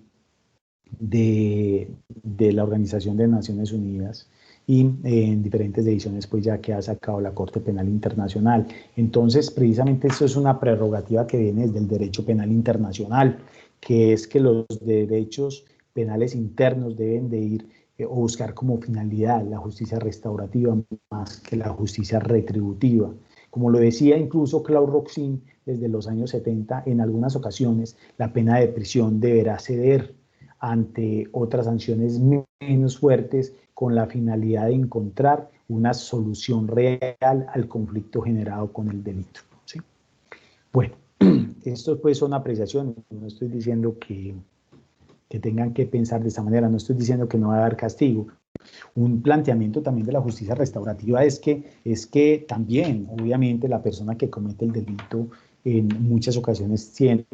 de la Organización de Naciones Unidas, y en diferentes decisiones pues ya que ha sacado la Corte Penal Internacional. Entonces, precisamente esto es una prerrogativa que viene desde el derecho penal internacional, que es que los derechos penales internos deben de ir o buscar como finalidad la justicia restaurativa más que la justicia retributiva. Como lo decía incluso Claude Roxin desde los años 70, en algunas ocasiones la pena de prisión deberá ceder ante otras sanciones menos fuertes, con la finalidad de encontrar una solución real al conflicto generado con el delito, ¿sí? Bueno, esto pues son apreciaciones, no estoy diciendo que tengan que pensar de esta manera, no estoy diciendo que no va a haber castigo. Un planteamiento también de la justicia restaurativa es que también, obviamente, la persona que comete el delito en muchas ocasiones tiene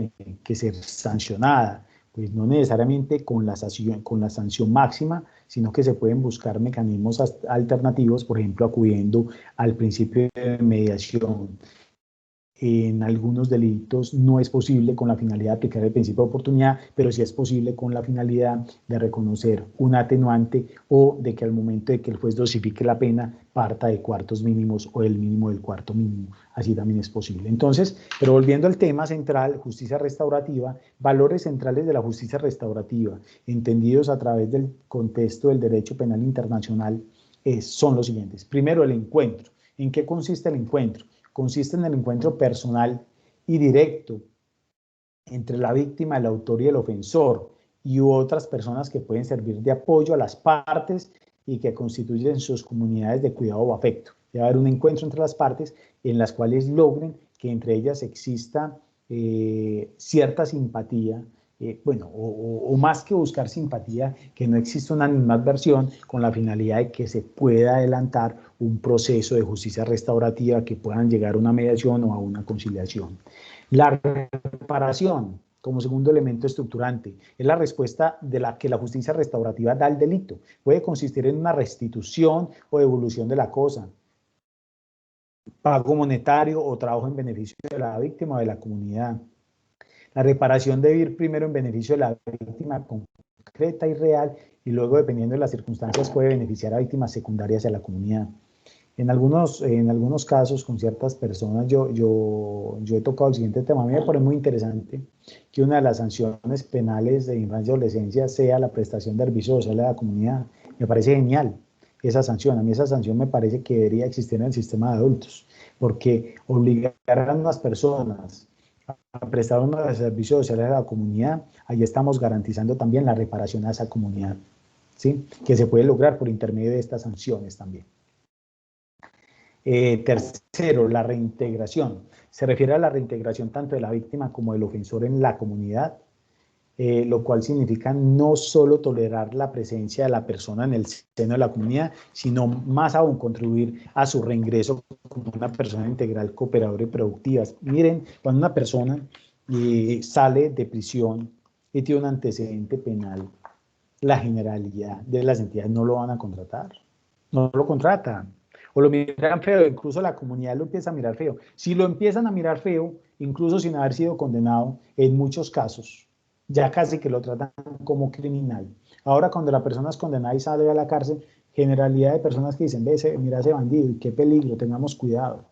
que ser sancionada, pues no necesariamente con la sanción máxima, sino que se pueden buscar mecanismos alternativos, por ejemplo, acudiendo al principio de mediación. En algunos delitos no es posible con la finalidad de aplicar el principio de oportunidad, pero sí es posible con la finalidad de reconocer un atenuante, o de que al momento de que el juez dosifique la pena parta de cuartos mínimos o del mínimo del cuarto mínimo. Así también es posible. Entonces, pero volviendo al tema central, justicia restaurativa, valores centrales de la justicia restaurativa, entendidos a través del contexto del derecho penal internacional, son los siguientes. Primero, el encuentro. ¿En qué consiste el encuentro? Consiste en el encuentro personal y directo entre la víctima, el autor y el ofensor, y otras personas que pueden servir de apoyo a las partes y que constituyen sus comunidades de cuidado o afecto. Debe haber un encuentro entre las partes en las cuales logren que entre ellas exista cierta simpatía, o más que buscar simpatía, que no exista una animadversión, con la finalidad de que se pueda adelantar un proceso de justicia restaurativa, que puedan llegar a una mediación o a una conciliación. La reparación, como segundo elemento estructurante, es la respuesta de la que la justicia restaurativa da al delito. Puede consistir en una restitución o devolución de la cosa, pago monetario o trabajo en beneficio de la víctima o de la comunidad. La reparación debe ir primero en beneficio de la víctima concreta y real, y luego, dependiendo de las circunstancias, puede beneficiar a víctimas secundarias y a la comunidad. En algunos casos, con ciertas personas, yo he tocado el siguiente tema. A mí me parece muy interesante que una de las sanciones penales de infancia y adolescencia sea la prestación de servicios sociales a la comunidad. Me parece genial esa sanción. A mí esa sanción me parece que debería existir en el sistema de adultos, porque obligar a unas personas a prestar unos servicios sociales a la comunidad, ahí estamos garantizando también la reparación a esa comunidad, ¿sí? Que se puede lograr por intermedio de estas sanciones también. Tercero, la reintegración. Se refiere a la reintegración tanto de la víctima como del ofensor en la comunidad, lo cual significa no solo tolerar la presencia de la persona en el seno de la comunidad, sino más aún contribuir a su reingreso como una persona integral, cooperadora y productiva. Miren, cuando una persona sale de prisión y tiene un antecedente penal, la generalidad de las entidades no lo van a contratar, no lo contratan, o lo miran feo, incluso la comunidad lo empieza a mirar feo. Si lo empiezan a mirar feo, incluso sin haber sido condenado, en muchos casos, ya casi que lo tratan como criminal. Ahora, cuando la persona es condenada y sale a la cárcel, generalidad de personas que dicen, ve, mira ese bandido, qué peligro, tengamos cuidado.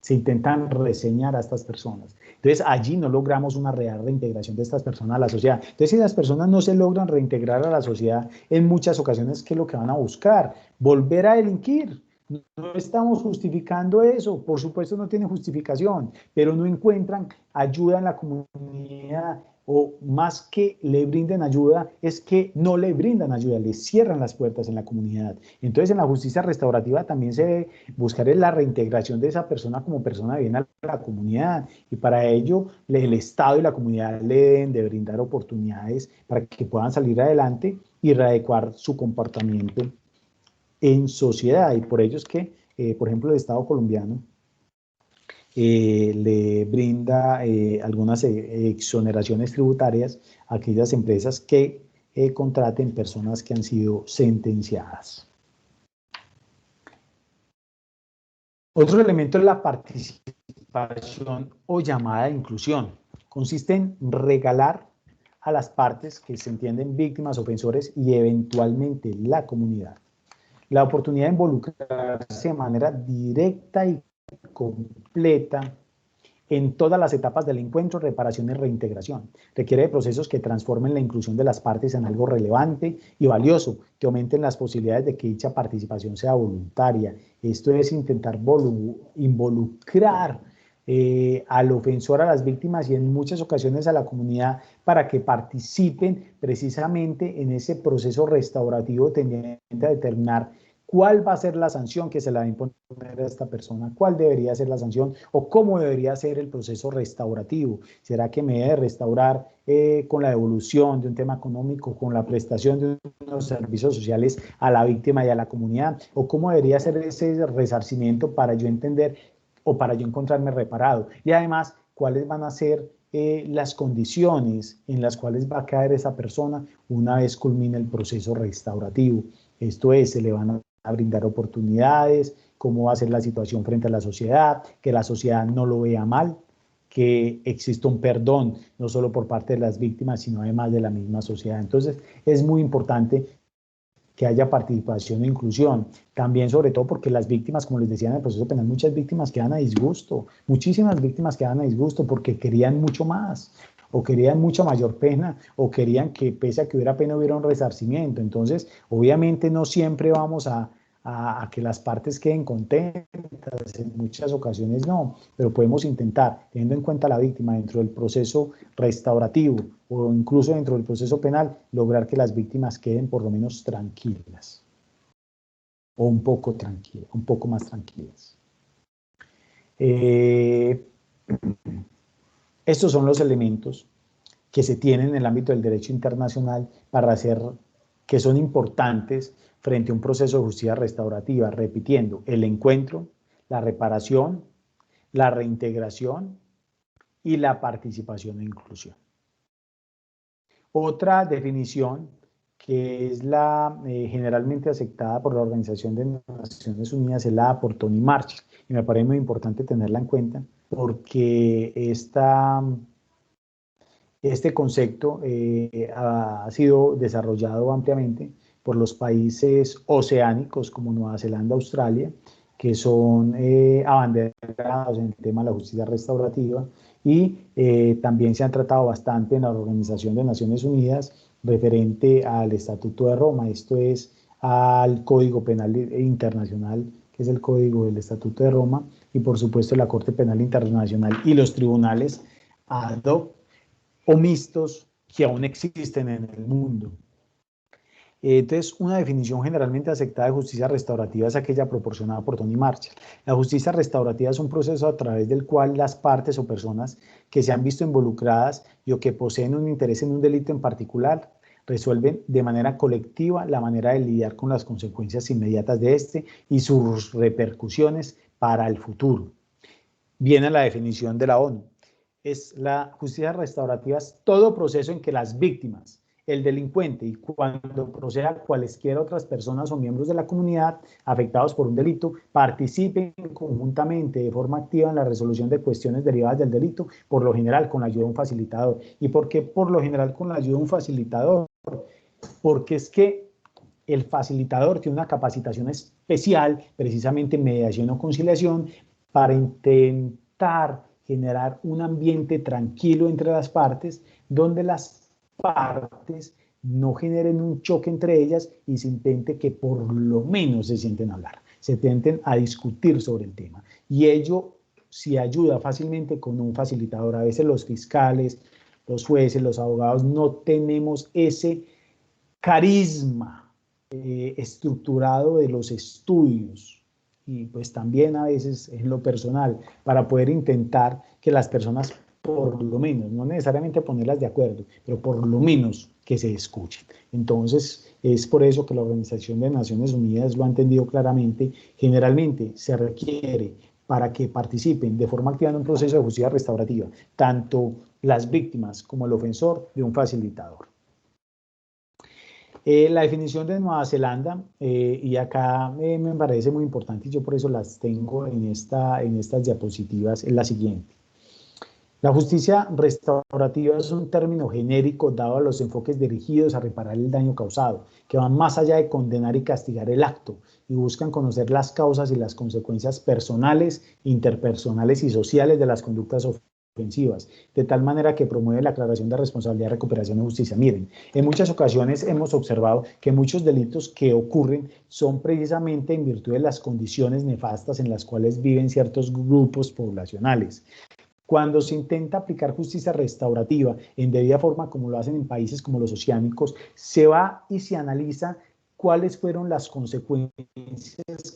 se intentan reseñar a estas personas. Entonces, allí no logramos una real reintegración de estas personas a la sociedad. Entonces, si las personas no se logran reintegrar a la sociedad, en muchas ocasiones, ¿qué es lo que van a buscar? Volver a delinquir. No estamos justificando eso, por supuesto no tiene justificación, pero no encuentran ayuda en la comunidad, o más que le brinden ayuda, es que no le brindan ayuda, le cierran las puertas en la comunidad. Entonces, en la justicia restaurativa también se debe buscar la reintegración de esa persona como persona de bien a la comunidad, y para ello el Estado y la comunidad le deben de brindar oportunidades para que puedan salir adelante y readecuar su comportamiento en sociedad. Y por ello es que, por ejemplo, el Estado colombiano le brinda algunas exoneraciones tributarias a aquellas empresas que contraten personas que han sido sentenciadas. Otro elemento es la participación o llamada de inclusión. Consiste en regalar a las partes que se entienden víctimas, ofensores y eventualmente la comunidad la oportunidad de involucrarse de manera directa y completa en todas las etapas del encuentro, reparación y reintegración. Requiere de procesos que transformen la inclusión de las partes en algo relevante y valioso, que aumenten las posibilidades de que dicha participación sea voluntaria. Esto es intentar involucrar al ofensor, a las víctimas y en muchas ocasiones a la comunidad para que participen precisamente en ese proceso restaurativo tendiente a determinar cuál va a ser la sanción que se le va a imponer a esta persona, cuál debería ser la sanción o cómo debería ser el proceso restaurativo. ¿Será que me debe restaurar con la devolución de un tema económico, con la prestación de unos servicios sociales a la víctima y a la comunidad? ¿O cómo debería ser ese resarcimiento para yo entender o para yo encontrarme reparado? Y además, ¿cuáles van a ser las condiciones en las cuales va a caer esa persona una vez culmine el proceso restaurativo? Esto es, se le van a brindar oportunidades, cómo va a ser la situación frente a la sociedad, que la sociedad no lo vea mal, que exista un perdón, no solo por parte de las víctimas, sino además de la misma sociedad. Entonces, es muy importante que haya participación e inclusión. También, sobre todo, porque las víctimas, como les decía en el proceso penal, muchas víctimas quedan a disgusto, muchísimas víctimas quedan a disgusto porque querían mucho más, o querían mucha mayor pena, o querían que pese a que hubiera pena hubiera un resarcimiento. Entonces, obviamente no siempre vamos a que las partes queden contentas, en muchas ocasiones no, pero podemos intentar, teniendo en cuenta a la víctima dentro del proceso restaurativo o incluso dentro del proceso penal, lograr que las víctimas queden por lo menos tranquilas, o un poco tranquilas, un poco más tranquilas. Estos son los elementos que se tienen en el ámbito del derecho internacional para hacer, que son importantes frente a un proceso de justicia restaurativa, repitiendo, el encuentro, la reparación, la reintegración y la participación e inclusión. Otra definición que es la generalmente aceptada por la Organización de Naciones Unidas es la por Tony Marshall, y me parece muy importante tenerla en cuenta porque este concepto ha sido desarrollado ampliamente por los países oceánicos como Nueva Zelanda, Australia, que son abanderados en el tema de la justicia restaurativa, y también se han tratado bastante en la Organización de Naciones Unidas referente al Estatuto de Roma, esto es al Código Penal Internacional, que es el Código del Estatuto de Roma, y por supuesto la Corte Penal Internacional y los tribunales ad hoc o mixtos que aún existen en el mundo. Entonces, una definición generalmente aceptada de justicia restaurativa es aquella proporcionada por Tony Marshall. La justicia restaurativa es un proceso a través del cual las partes o personas que se han visto involucradas y o que poseen un interés en un delito en particular resuelven de manera colectiva la manera de lidiar con las consecuencias inmediatas de este y sus repercusiones para el futuro. Viene la definición de la ONU. La justicia restaurativa es todo proceso en que las víctimas, el delincuente y cuando proceda cualesquiera otras personas o miembros de la comunidad afectados por un delito participen conjuntamente de forma activa en la resolución de cuestiones derivadas del delito, por lo general con la ayuda de un facilitador. ¿Y por qué por lo general con la ayuda de un facilitador? Porque es que el facilitador tiene una capacitación especial, precisamente en mediación o conciliación, para intentar generar un ambiente tranquilo entre las partes, donde las partes no generen un choque entre ellas y se intente que por lo menos se sienten a hablar, se intenten a discutir sobre el tema. Y ello sí ayuda fácilmente con un facilitador. A veces los fiscales, los jueces, los abogados no tenemos ese carisma estructurado de los estudios, y pues también a veces en lo personal, para poder intentar que las personas por lo menos, no necesariamente ponerlas de acuerdo, pero por lo menos que se escuchen. Entonces, es por eso que la Organización de Naciones Unidas lo ha entendido claramente. Generalmente se requiere para que participen de forma activa en un proceso de justicia restaurativa, tanto las víctimas como el ofensor, de un facilitador. La definición de Nueva Zelanda, y acá me parece muy importante y yo por eso las tengo en estas diapositivas, es la siguiente. La justicia restaurativa es un término genérico dado a los enfoques dirigidos a reparar el daño causado, que van más allá de condenar y castigar el acto y buscan conocer las causas y las consecuencias personales, interpersonales y sociales de las conductas ofensivas, de tal manera que promueve la aclaración de responsabilidad, recuperación y justicia. Miren, en muchas ocasiones hemos observado que muchos delitos que ocurren son precisamente en virtud de las condiciones nefastas en las cuales viven ciertos grupos poblacionales. Cuando se intenta aplicar justicia restaurativa en debida forma, como lo hacen en países como los oceánicos, se va y se analiza cuáles fueron las consecuencias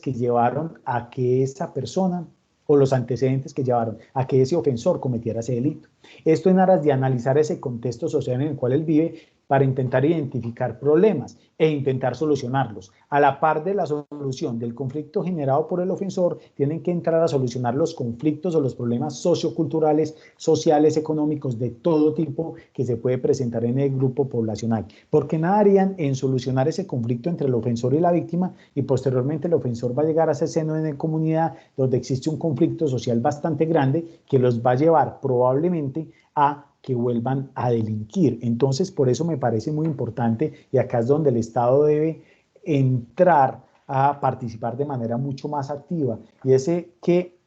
que llevaron a que esa persona o los antecedentes que llevaron a que ese ofensor cometiera ese delito. Esto en aras de analizar ese contexto social en el cual él vive para intentar identificar problemas e intentar solucionarlos. A la par de la solución del conflicto generado por el ofensor, tienen que entrar a solucionar los conflictos o los problemas socioculturales, sociales, económicos, de todo tipo que se puede presentar en el grupo poblacional. Porque nada harían en solucionar ese conflicto entre el ofensor y la víctima y posteriormente el ofensor va a llegar a ese seno de la comunidad donde existe un conflicto social bastante grande que los va a llevar probablemente a que vuelvan a delinquir. Entonces, por eso me parece muy importante, y acá es donde el Estado debe entrar a participar de manera mucho más activa, y es que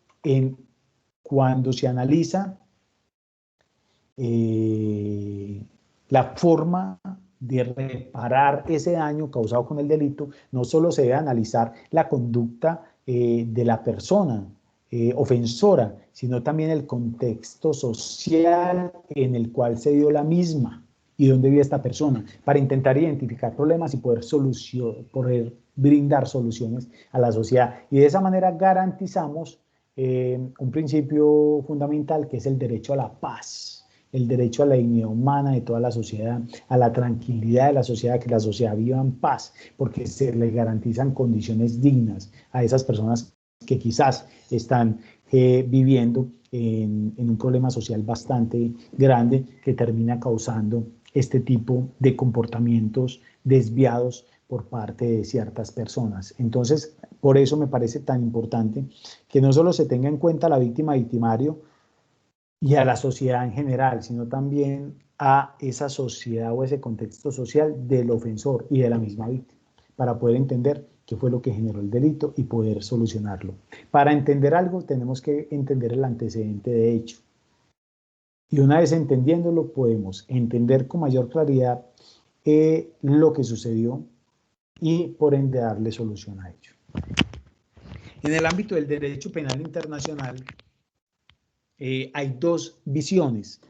cuando se analiza la forma de reparar ese daño causado con el delito, no solo se debe analizar la conducta de la persona ofensora, sino también el contexto social en el cual se dio la misma y dónde vive esta persona, para intentar identificar problemas y poder brindar soluciones a la sociedad. Y de esa manera garantizamos un principio fundamental, que es el derecho a la paz, el derecho a la dignidad humana de toda la sociedad, a la tranquilidad de la sociedad, que la sociedad viva en paz, porque se le garantizan condiciones dignas a esas personas que quizás están viviendo en un problema social bastante grande que termina causando este tipo de comportamientos desviados por parte de ciertas personas. Entonces, por eso me parece tan importante que no solo se tenga en cuenta a la víctima, victimario y a la sociedad en general, sino también a esa sociedad o ese contexto social del ofensor y de la misma víctima, para poder entender qué fue lo que generó el delito y poder solucionarlo. Para entender algo tenemos que entender el antecedente de hecho. Y una vez entendiéndolo, podemos entender con mayor claridad lo que sucedió y por ende darle solución a ello. En el ámbito del derecho penal internacional, hay dos visiones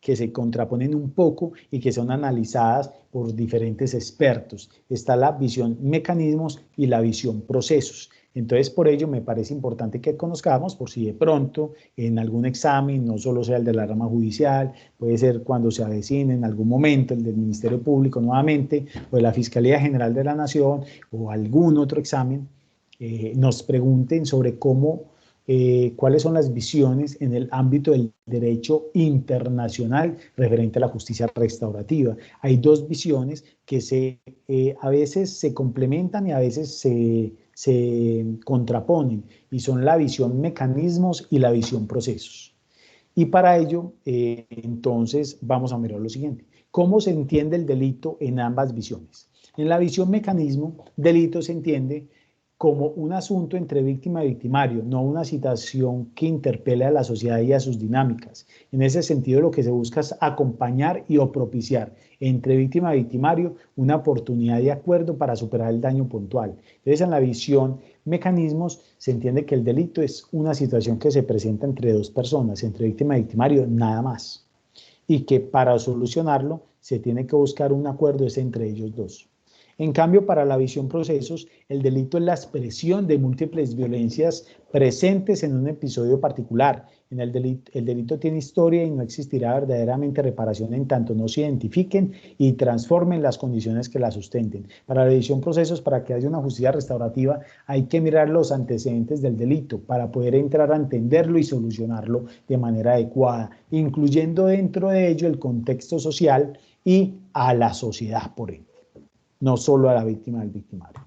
que se contraponen un poco y que son analizadas por diferentes expertos. Está la visión mecanismos y la visión procesos. Entonces, por ello me parece importante que conozcamos, por si de pronto en algún examen, no solo sea el de la rama judicial, puede ser cuando se avecine en algún momento el del Ministerio Público nuevamente, o de la Fiscalía General de la Nación, o algún otro examen, nos pregunten sobre cuáles son las visiones en el ámbito del derecho internacional referente a la justicia restaurativa. Hay dos visiones que a veces se complementan y a veces se contraponen, y son la visión mecanismos y la visión procesos. Y para ello, entonces, vamos a mirar lo siguiente. ¿Cómo se entiende el delito en ambas visiones? En la visión mecanismo, delito se entiende como un asunto entre víctima y victimario, no una situación que interpele a la sociedad y a sus dinámicas. En ese sentido, lo que se busca es acompañar y o propiciar entre víctima y victimario una oportunidad de acuerdo para superar el daño puntual. Entonces, en la visión mecanismos, se entiende que el delito es una situación que se presenta entre dos personas, entre víctima y victimario, nada más. Y que para solucionarlo se tiene que buscar un acuerdo entre ellos dos. En cambio, para la visión procesos, el delito es la expresión de múltiples violencias presentes en un episodio particular. El delito tiene historia y no existirá verdaderamente reparación en tanto no se identifiquen y transformen las condiciones que la sustenten. Para la visión procesos, para que haya una justicia restaurativa, hay que mirar los antecedentes del delito para poder entrar a entenderlo y solucionarlo de manera adecuada, incluyendo dentro de ello el contexto social y a la sociedad por ende, no solo a la víctima del victimario.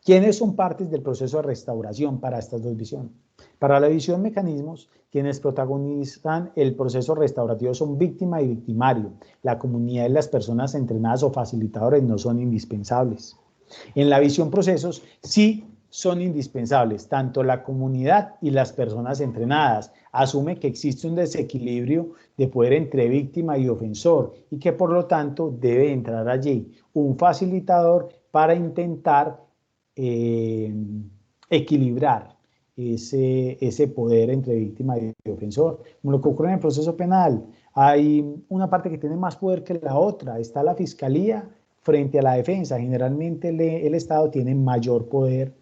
¿Quiénes son partes del proceso de restauración para estas dos visiones? Para la visión mecanismos, quienes protagonizan el proceso restaurativo son víctima y victimario. La comunidad y las personas entrenadas o facilitadores no son indispensables. En la visión procesos, sí son indispensables, tanto la comunidad y las personas entrenadas. Asume que existe un desequilibrio de poder entre víctima y ofensor y que por lo tanto debe entrar allí un facilitador para intentar equilibrar ese poder entre víctima y ofensor. Como lo que ocurre en el proceso penal, hay una parte que tiene más poder que la otra, está la fiscalía frente a la defensa. Generalmente el Estado tiene mayor poder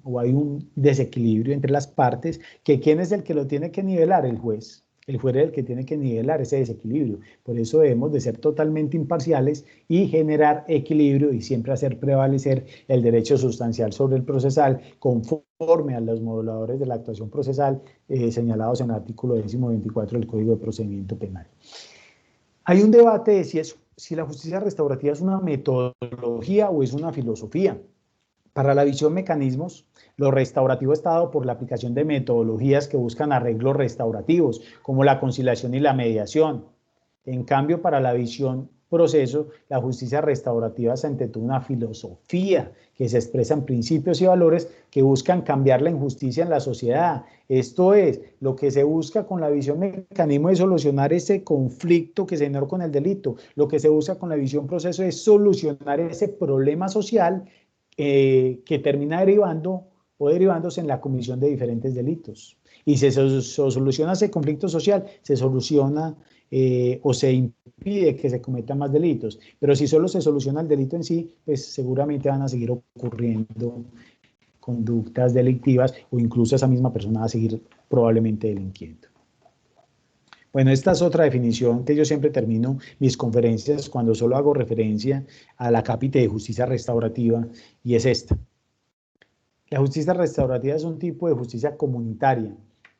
o hay un desequilibrio entre las partes, que ¿quién es el que lo tiene que nivelar? El juez. El juez es el que tiene que nivelar ese desequilibrio. Por eso debemos de ser totalmente imparciales y generar equilibrio y siempre hacer prevalecer el derecho sustancial sobre el procesal conforme a los moduladores de la actuación procesal señalados en el artículo 1024 del Código de Procedimiento Penal. Hay un debate de si la justicia restaurativa es una metodología o es una filosofía. Para la visión mecanismos, lo restaurativo está dado por la aplicación de metodologías que buscan arreglos restaurativos, como la conciliación y la mediación. En cambio, para la visión proceso, la justicia restaurativa se ante una filosofía que se expresa en principios y valores que buscan cambiar la injusticia en la sociedad. Esto es, lo que se busca con la visión mecanismo es solucionar ese conflicto que se generó con el delito. Lo que se busca con la visión proceso es solucionar ese problema social que termina derivándose en la comisión de diferentes delitos. Y si se soluciona ese conflicto social, se soluciona o se impide que se cometan más delitos. Pero si solo se soluciona el delito en sí, pues seguramente van a seguir ocurriendo conductas delictivas o incluso esa misma persona va a seguir probablemente delinquiendo. Bueno, esta es otra definición que yo siempre termino mis conferencias cuando solo hago referencia a la cápite de justicia restaurativa, y es esta. La justicia restaurativa es un tipo de justicia comunitaria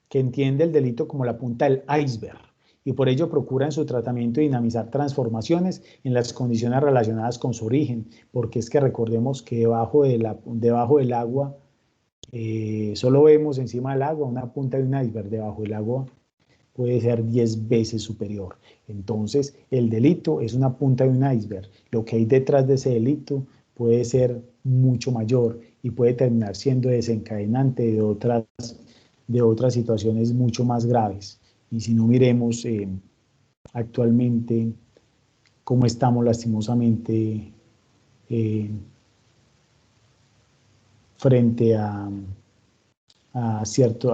que entiende el delito como la punta del iceberg y por ello procura en su tratamiento dinamizar transformaciones en las condiciones relacionadas con su origen, porque es que recordemos que debajo del agua solo vemos encima del agua una punta de un iceberg, debajo del agua puede ser 10 veces superior. Entonces, el delito es una punta de un iceberg. Lo que hay detrás de ese delito puede ser mucho mayor y puede terminar siendo desencadenante de otras situaciones mucho más graves. Y si no miremos actualmente cómo estamos lastimosamente frente a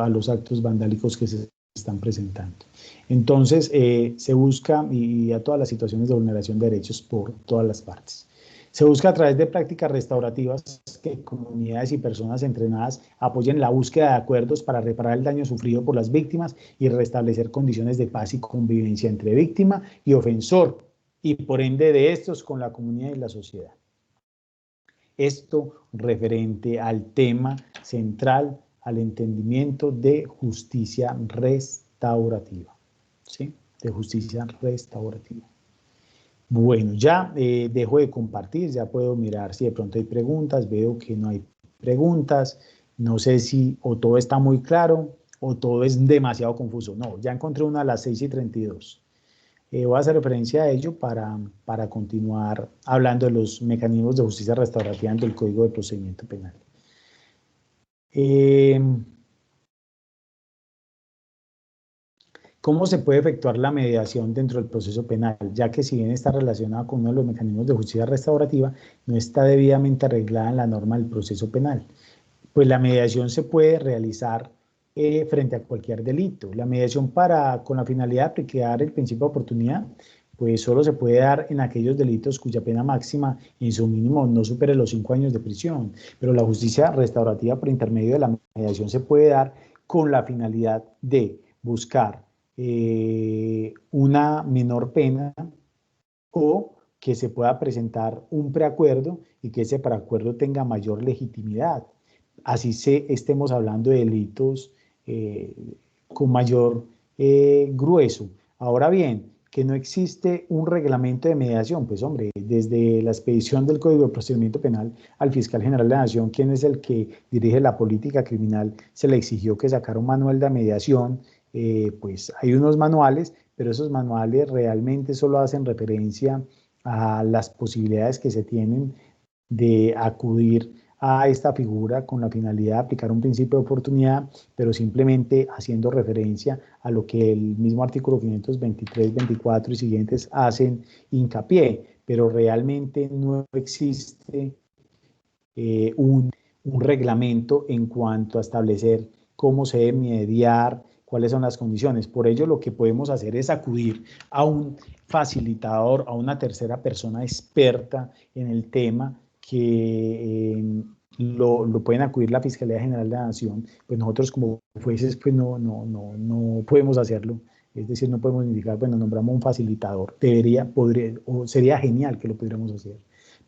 los actos vandálicos que se están presentando. Entonces, se busca, y a todas las situaciones de vulneración de derechos por todas las partes. Se busca a través de prácticas restaurativas que comunidades y personas entrenadas apoyen la búsqueda de acuerdos para reparar el daño sufrido por las víctimas y restablecer condiciones de paz y convivencia entre víctima y ofensor, y por ende de estos con la comunidad y la sociedad. Esto referente al tema central, al entendimiento de justicia restaurativa, ¿sí? De justicia restaurativa. Bueno, ya dejo de compartir, ya puedo mirar si de pronto hay preguntas, veo que no hay preguntas, no sé si o todo está muy claro o todo es demasiado confuso. No, ya encontré una a las 6:32. Voy a hacer referencia a ello para continuar hablando de los mecanismos de justicia restaurativa dentro del Código de Procedimiento Penal. ¿Cómo se puede efectuar la mediación dentro del proceso penal? Ya que si bien está relacionada con uno de los mecanismos de justicia restaurativa, no está debidamente arreglada en la norma del proceso penal. Pues la mediación se puede realizar frente a cualquier delito. La mediación con la finalidad de aplicar el principio de oportunidad, pues solo se puede dar en aquellos delitos cuya pena máxima en su mínimo no supere los 5 años de prisión. Pero la justicia restaurativa por intermedio de la mediación se puede dar con la finalidad de buscar una menor pena o que se pueda presentar un preacuerdo y que ese preacuerdo tenga mayor legitimidad. Así estemos hablando de delitos con mayor grueso. Ahora bien, que no existe un reglamento de mediación, pues hombre, desde la expedición del Código de Procedimiento Penal al Fiscal General de la Nación, quien es el que dirige la política criminal, se le exigió que sacara un manual de mediación. Pues hay unos manuales, pero esos manuales realmente solo hacen referencia a las posibilidades que se tienen de acudir a esta figura con la finalidad de aplicar un principio de oportunidad, pero simplemente haciendo referencia a lo que el mismo artículo 523, 24 y siguientes hacen hincapié, pero realmente no existe un reglamento en cuanto a establecer cómo se debe mediar, cuáles son las condiciones. Por ello, lo que podemos hacer es acudir a un facilitador, a una tercera persona experta en el tema, que lo pueden acudir la Fiscalía General de la Nación. Pues nosotros como jueces pues no podemos hacerlo. Es decir, no podemos indicar, bueno, nombramos un facilitador. Sería genial que lo pudiéramos hacer.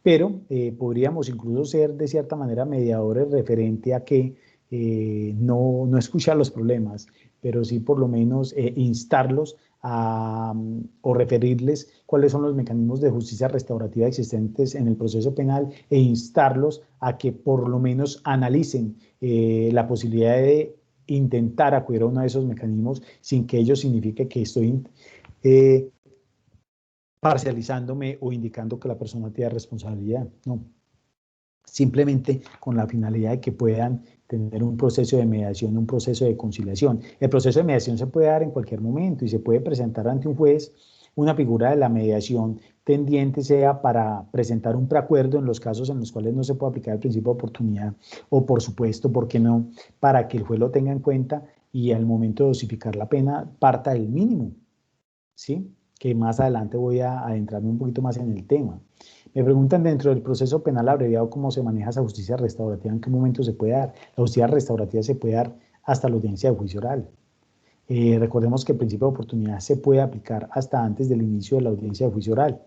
Pero podríamos incluso ser de cierta manera mediadores referente a que no escuchar los problemas, pero sí por lo menos instarlos o referirles cuáles son los mecanismos de justicia restaurativa existentes en el proceso penal e instarlos a que por lo menos analicen la posibilidad de intentar acudir a uno de esos mecanismos sin que ello signifique que estoy parcializándome o indicando que la persona tiene responsabilidad. No, simplemente con la finalidad de que puedan tener un proceso de mediación, un proceso de conciliación. El proceso de mediación se puede dar en cualquier momento y se puede presentar ante un juez una figura de la mediación tendiente sea para presentar un preacuerdo en los casos en los cuales no se puede aplicar el principio de oportunidad, o por supuesto, ¿por qué no?, para que el juez lo tenga en cuenta y al momento de dosificar la pena parta del mínimo, ¿sí? Que más adelante voy a adentrarme un poquito más en el tema. Me preguntan dentro del proceso penal abreviado cómo se maneja esa justicia restaurativa, en qué momento se puede dar. La justicia restaurativa se puede dar hasta la audiencia de juicio oral. Recordemos que el principio de oportunidad se puede aplicar hasta antes del inicio de la audiencia de juicio oral.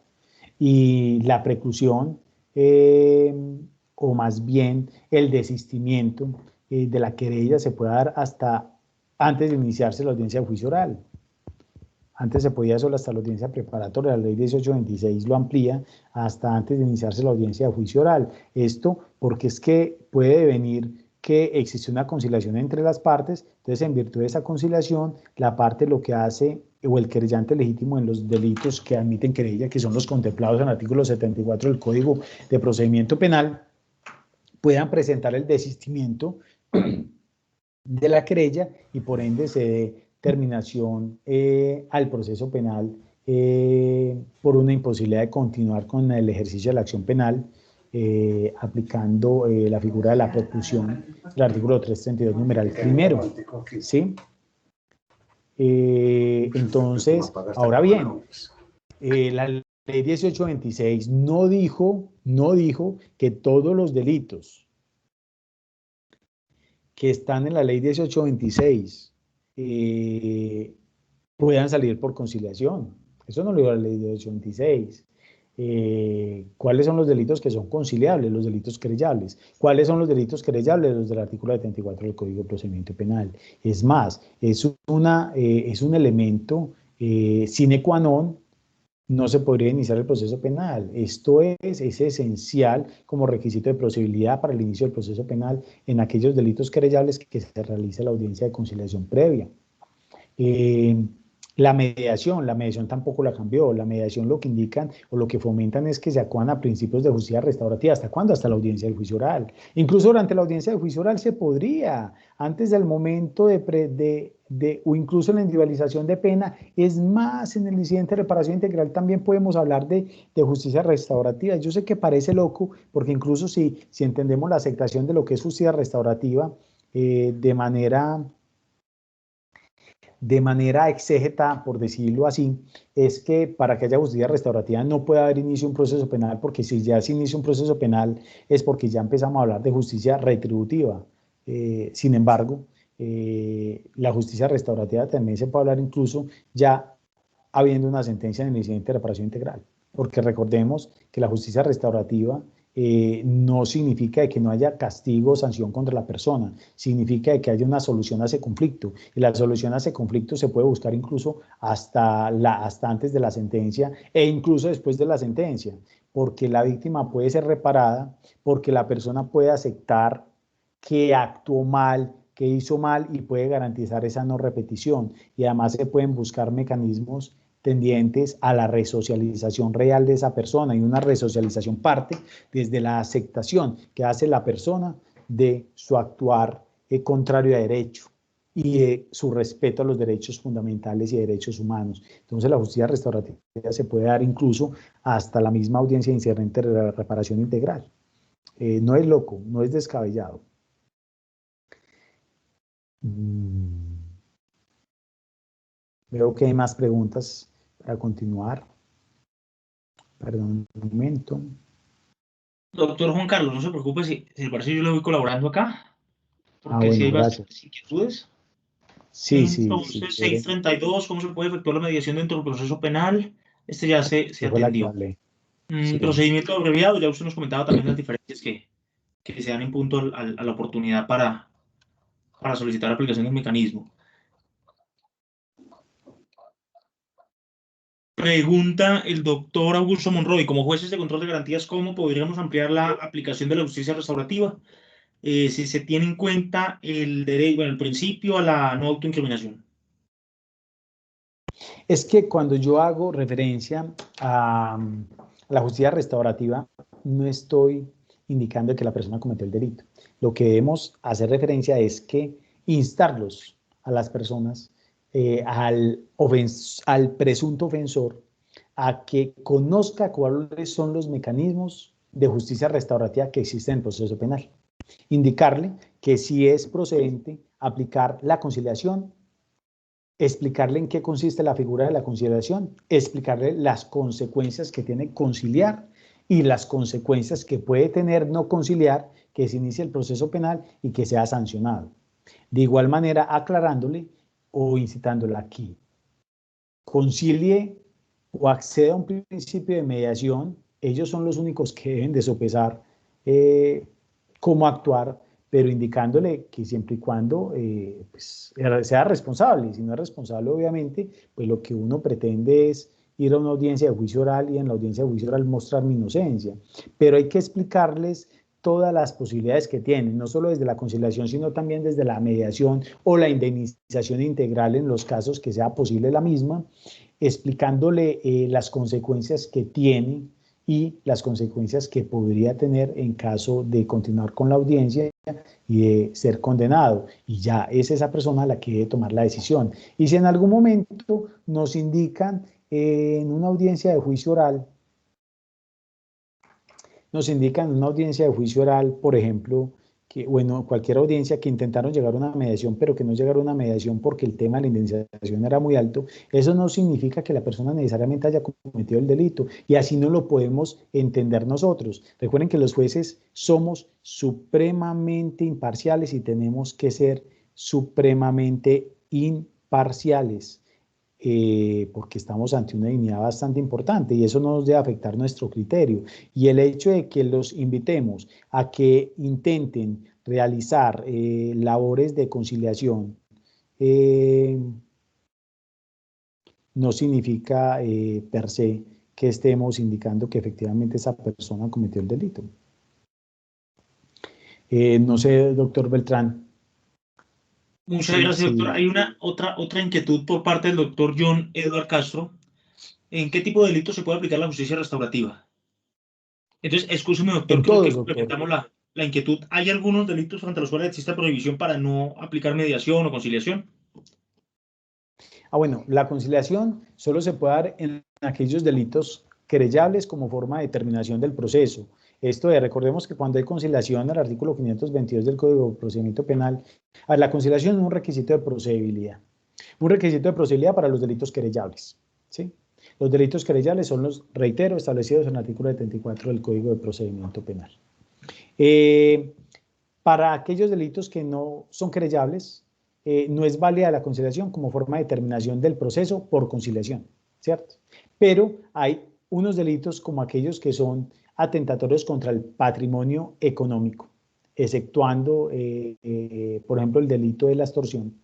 Y la preclusión, o más bien el desistimiento de la querella se puede dar hasta antes de iniciarse la audiencia de juicio oral. Antes se podía solo hasta la audiencia preparatoria, la ley 1826 lo amplía hasta antes de iniciarse la audiencia de juicio oral. Esto porque es que puede venir que existe una conciliación entre las partes, entonces en virtud de esa conciliación, la parte lo que hace, o el querellante legítimo en los delitos que admiten querella, que son los contemplados en el artículo 74 del Código de Procedimiento Penal, puedan presentar el desistimiento de la querella y por ende se dé terminación al proceso penal por una imposibilidad de continuar con el ejercicio de la acción penal, aplicando la figura de la preclusión del artículo 332 numeral primero, ¿sí? Entonces, ahora bien, la ley 1826 no dijo que todos los delitos que están en la ley 1826 puedan salir por conciliación. Eso no lo dijo la ley 1826. ¿Cuáles son los delitos que son conciliables? Los delitos querellables. ¿Cuáles son los delitos querellables? Los del artículo 74 del Código de Procedimiento Penal. Es más, es un elemento sine qua non. No se podría iniciar el proceso penal. Esto es esencial como requisito de procedibilidad para el inicio del proceso penal en aquellos delitos querellables que se realice la audiencia de conciliación previa. La mediación tampoco la cambió. La mediación lo que indican o lo que fomentan es que se acudan a principios de justicia restaurativa. ¿Hasta cuándo? Hasta la audiencia del juicio oral. Incluso durante la audiencia del juicio oral se podría, antes del momento o incluso en la individualización de pena. Es más, en el incidente de reparación integral también podemos hablar de justicia restaurativa. Yo sé que parece loco, porque incluso si entendemos la aceptación de lo que es justicia restaurativa de manera exégeta, por decirlo así, es que para que haya justicia restaurativa no puede haber inicio de un proceso penal, porque si ya se inicia un proceso penal es porque ya empezamos a hablar de justicia retributiva. Sin embargo, la justicia restaurativa también se puede hablar incluso ya habiendo una sentencia en el incidente de reparación integral, porque recordemos que la justicia restaurativa no significa que no haya castigo o sanción contra la persona, significa que haya una solución a ese conflicto, y la solución a ese conflicto se puede buscar incluso hasta antes de la sentencia e incluso después de la sentencia, porque la víctima puede ser reparada, porque la persona puede aceptar que actuó mal, que hizo mal, y puede garantizar esa no repetición, y además se pueden buscar mecanismos tendientes a la resocialización real de esa persona, y una resocialización parte desde la aceptación que hace la persona de su actuar contrario a derecho y su respeto a los derechos fundamentales y derechos humanos. Entonces la justicia restaurativa se puede dar incluso hasta la misma audiencia incidente de reparación integral. No es loco, no es descabellado. Veo que hay más preguntas para continuar. Perdón un momento. Doctor Juan Carlos, no se preocupe si le parece, yo le voy colaborando acá, porque Bueno, sí hay gracias. bastantes inquietudes. Sí, Entonces, 632, ¿cómo se puede efectuar la mediación dentro del proceso penal? Este ya se fue la que atendió. hablé. Sí. Procedimiento abreviado, ya usted nos comentaba también las diferencias que se dan en punto a la oportunidad para solicitar aplicación del mecanismo. Pregunta el doctor Augusto Monroy, como jueces de control de garantías, ¿cómo podríamos ampliar la aplicación de la justicia restaurativa? Si se tiene en cuenta el derecho, bueno, el principio a la no autoincriminación. Es que cuando yo hago referencia a la justicia restaurativa, no estoy indicando que la persona cometió el delito. Lo que debemos hacer referencia es que instarlos a las personas, al presunto ofensor, a que conozca cuáles son los mecanismos de justicia restaurativa que existen en el proceso penal. Indicarle que si es procedente aplicar la conciliación, explicarle en qué consiste la figura de la conciliación, explicarle las consecuencias que tiene conciliar y las consecuencias que puede tener no conciliar, que se inicie el proceso penal y que sea sancionado. De igual manera, aclarándole o incitándole a que concilie o acceda a un principio de mediación. Ellos son los únicos que deben de sopesar cómo actuar, pero indicándole que siempre y cuando pues, sea responsable. Y si no es responsable, obviamente, pues lo que uno pretende es ir a una audiencia de juicio oral y en la audiencia de juicio oral mostrar mi inocencia. Pero hay que explicarles todas las posibilidades que tienen, no solo desde la conciliación, sino también desde la mediación o la indemnización integral en los casos que sea posible la misma, explicándole las consecuencias que tiene y las consecuencias que podría tener en caso de continuar con la audiencia y de ser condenado. Y ya es esa persona la que debe tomar la decisión. Y si en algún momento nos indican en una audiencia de juicio oral, por ejemplo, que, bueno, cualquier audiencia que intentaron llegar a una mediación, pero que no llegaron a una mediación porque el tema de la indemnización era muy alto, eso no significa que la persona necesariamente haya cometido el delito, y así no lo podemos entender nosotros. Recuerden que los jueces somos supremamente imparciales y tenemos que ser supremamente imparciales. Porque estamos ante una dignidad bastante importante y eso no nos debe afectar nuestro criterio. Y el hecho de que los invitemos a que intenten realizar labores de conciliación no significa per se que estemos indicando que efectivamente esa persona cometió el delito. No sé, doctor Beltrán, Muchas Sí, gracias, doctor. sí. Hay otra inquietud por parte del doctor John Edward Castro. ¿En qué tipo de delitos se puede aplicar la justicia restaurativa? Entonces, excúseme, doctor, En creo que todos, doctor. complementamos la inquietud. ¿Hay algunos delitos ante los cuales exista prohibición para no aplicar mediación o conciliación? Bueno, la conciliación solo se puede dar en aquellos delitos querellables como forma de determinación del proceso. Recordemos que cuando hay conciliación, el artículo 522 del Código de Procedimiento Penal, la conciliación es un requisito de procedibilidad. Un requisito de procedibilidad para los delitos querellables, ¿sí? Los delitos querellables son los, reitero, establecidos en el artículo 74 del Código de Procedimiento Penal. Para aquellos delitos que no son querellables, no es válida la conciliación como forma de determinación del proceso por conciliación, ¿cierto? Pero hay unos delitos como aquellos que son atentatorios contra el patrimonio económico, exceptuando, por ejemplo, el delito de la extorsión,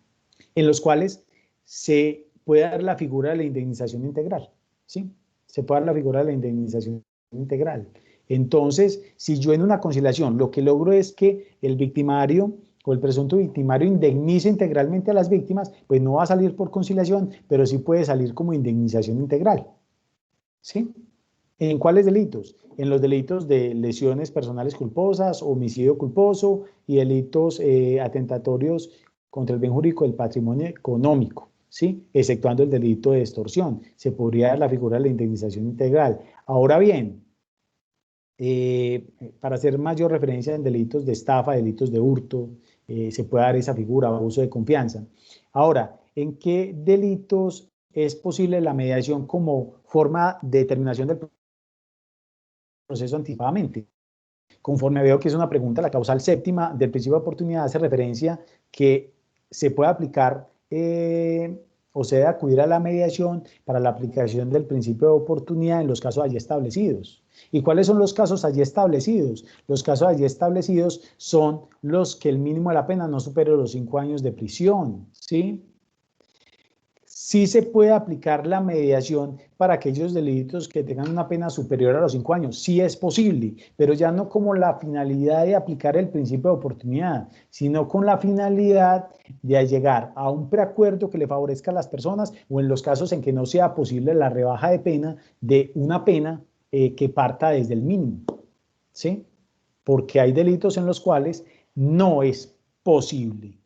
en los cuales se puede dar la figura de la indemnización integral, ¿sí? Se puede dar la figura de la indemnización integral. Entonces, si yo en una conciliación lo que logro es que el victimario o el presunto victimario indemnice integralmente a las víctimas, pues no va a salir por conciliación, pero sí puede salir como indemnización integral, ¿sí? ¿En cuáles delitos? En los delitos de lesiones personales culposas, homicidio culposo y delitos atentatorios contra el bien jurídico del patrimonio económico, ¿sí? Exceptuando el delito de extorsión. Se podría dar la figura de la indemnización integral. Ahora bien, para hacer mayor referencia en delitos de estafa, delitos de hurto, se puede dar esa figura, abuso de confianza. Ahora, ¿en qué delitos es posible la mediación como forma de determinación del proceso anticipadamente? Conforme veo que es una pregunta, la causal séptima del principio de oportunidad hace referencia que se puede aplicar o se debe acudir a la mediación para la aplicación del principio de oportunidad en los casos allí establecidos. ¿Y cuáles son los casos allí establecidos? Los casos allí establecidos son los que el mínimo de la pena no supere los 5 años de prisión, ¿sí? Sí se puede aplicar la mediación para aquellos delitos que tengan una pena superior a los 5 años. Sí es posible, pero ya no como la finalidad de aplicar el principio de oportunidad, sino con la finalidad de llegar a un preacuerdo que le favorezca a las personas o en los casos en que no sea posible la rebaja de pena de una pena que parta desde el mínimo, ¿sí? Porque hay delitos en los cuales no es posible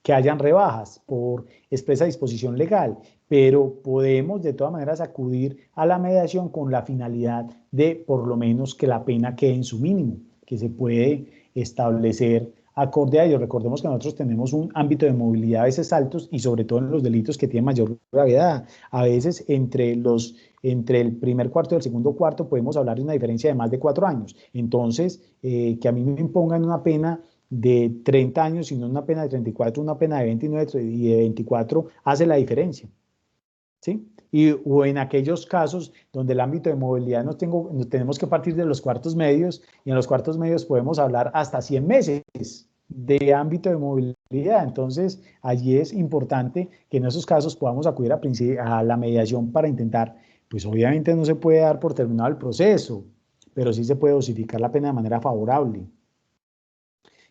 que hayan rebajas por expresa disposición legal, pero podemos de todas maneras acudir a la mediación con la finalidad de por lo menos que la pena quede en su mínimo, que se puede establecer acorde a ello. Recordemos que nosotros tenemos un ámbito de movilidad a veces altos y sobre todo en los delitos que tienen mayor gravedad. A veces entre el primer cuarto y el segundo cuarto podemos hablar de una diferencia de más de 4 años. Entonces, que a mí me impongan una pena de 30 años, sino una pena de 34, una pena de 29 y de 24, hace la diferencia, ¿sí? O en aquellos casos donde el ámbito de movilidad nos tenemos que partir de los cuartos medios, y en los cuartos medios podemos hablar hasta 100 meses de ámbito de movilidad. Entonces, allí es importante que en esos casos podamos acudir a la mediación para intentar, pues obviamente no se puede dar por terminado el proceso, pero sí se puede dosificar la pena de manera favorable,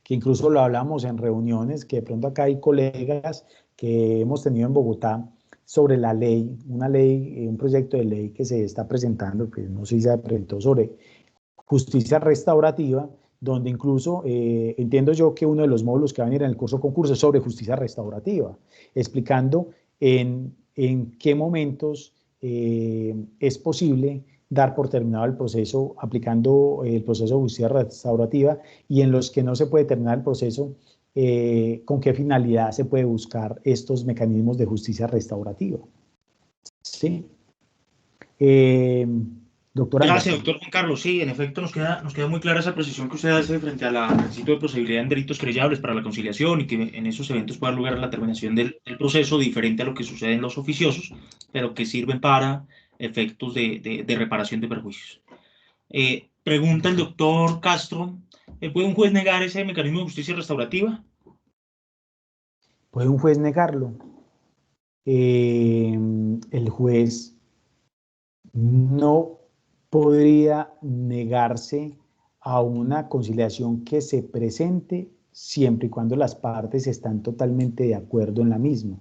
que incluso lo hablamos en reuniones, que de pronto acá hay colegas que hemos tenido en Bogotá sobre la ley, una ley, un proyecto de ley que se está presentando, que no sé si se presentó, sobre justicia restaurativa, donde incluso entiendo yo que uno de los módulos que va a venir en el curso concurso es sobre justicia restaurativa, explicando en qué momentos es posible dar por terminado el proceso aplicando el proceso de justicia restaurativa y en los que no se puede terminar el proceso, con qué finalidad se puede buscar estos mecanismos de justicia restaurativa. ¿Sí? Doctor Gracias, Anderson. doctor Juan Carlos. Sí, en efecto, nos queda muy clara esa precisión que usted hace frente al requisito de procedibilidad en delitos querellables para la conciliación y que en esos eventos pueda lugar la terminación del proceso diferente a lo que sucede en los oficiosos, pero que sirven para efectos de reparación de perjuicios. Pregunta el doctor Castro, ¿puede un juez negar ese mecanismo de justicia restaurativa? ¿Puede un juez negarlo? El juez no podría negarse a una conciliación que se presente siempre y cuando las partes están totalmente de acuerdo en la misma,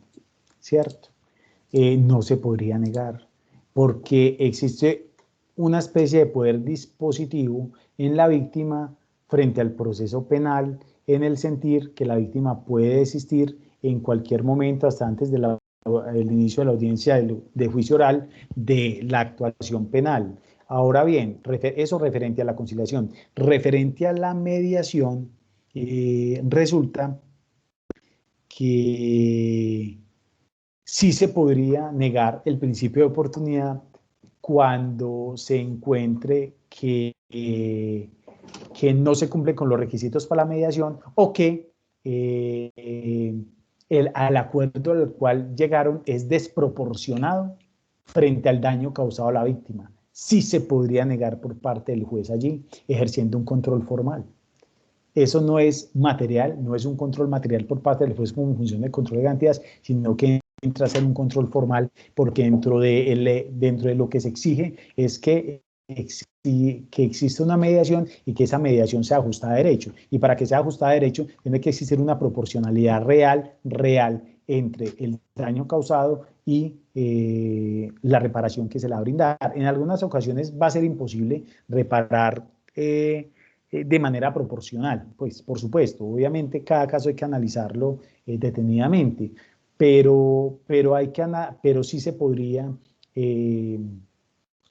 ¿cierto? No se podría negar, porque existe una especie de poder dispositivo en la víctima frente al proceso penal, en el sentir que la víctima puede desistir en cualquier momento, hasta antes del inicio de la audiencia de juicio oral, de la actuación penal. Ahora bien, eso referente a la conciliación. Referente a la mediación, resulta que sí se podría negar el principio de oportunidad cuando se encuentre que no se cumple con los requisitos para la mediación o que al acuerdo al cual llegaron es desproporcionado frente al daño causado a la víctima. Sí se podría negar por parte del juez allí, ejerciendo un control formal. Eso no es material, no es un control material por parte del juez como función de control de garantías, sino que entra a ser un control formal, porque dentro de lo que se exige es que existe una mediación y que esa mediación sea ajustada a derecho. Y para que sea ajustada a derecho, tiene que existir una proporcionalidad real entre el daño causado y la reparación que se le va a brindar. En algunas ocasiones va a ser imposible reparar de manera proporcional, pues por supuesto, obviamente cada caso hay que analizarlo detenidamente, pero sí se podría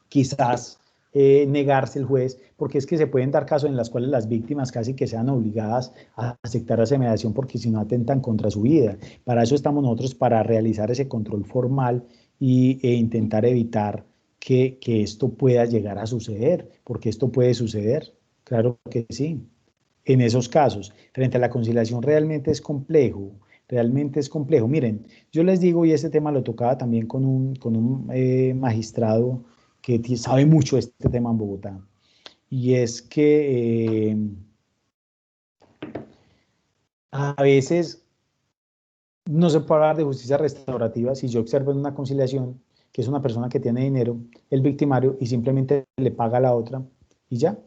quizás negarse el juez, porque es que se pueden dar casos en los cuales las víctimas casi que sean obligadas a aceptar esa mediación porque si no atentan contra su vida. Para eso estamos nosotros, para realizar ese control formal e intentar evitar que esto pueda llegar a suceder, porque esto puede suceder, claro que sí. En esos casos, frente a la conciliación realmente es complejo, realmente es complejo. Miren, yo les digo, y este tema lo tocaba también con un magistrado que sabe mucho de este tema en Bogotá, y es que a veces no se puede hablar de justicia restaurativa si yo observo en una conciliación que es una persona que tiene dinero, el victimario, y simplemente le paga a la otra, y ya,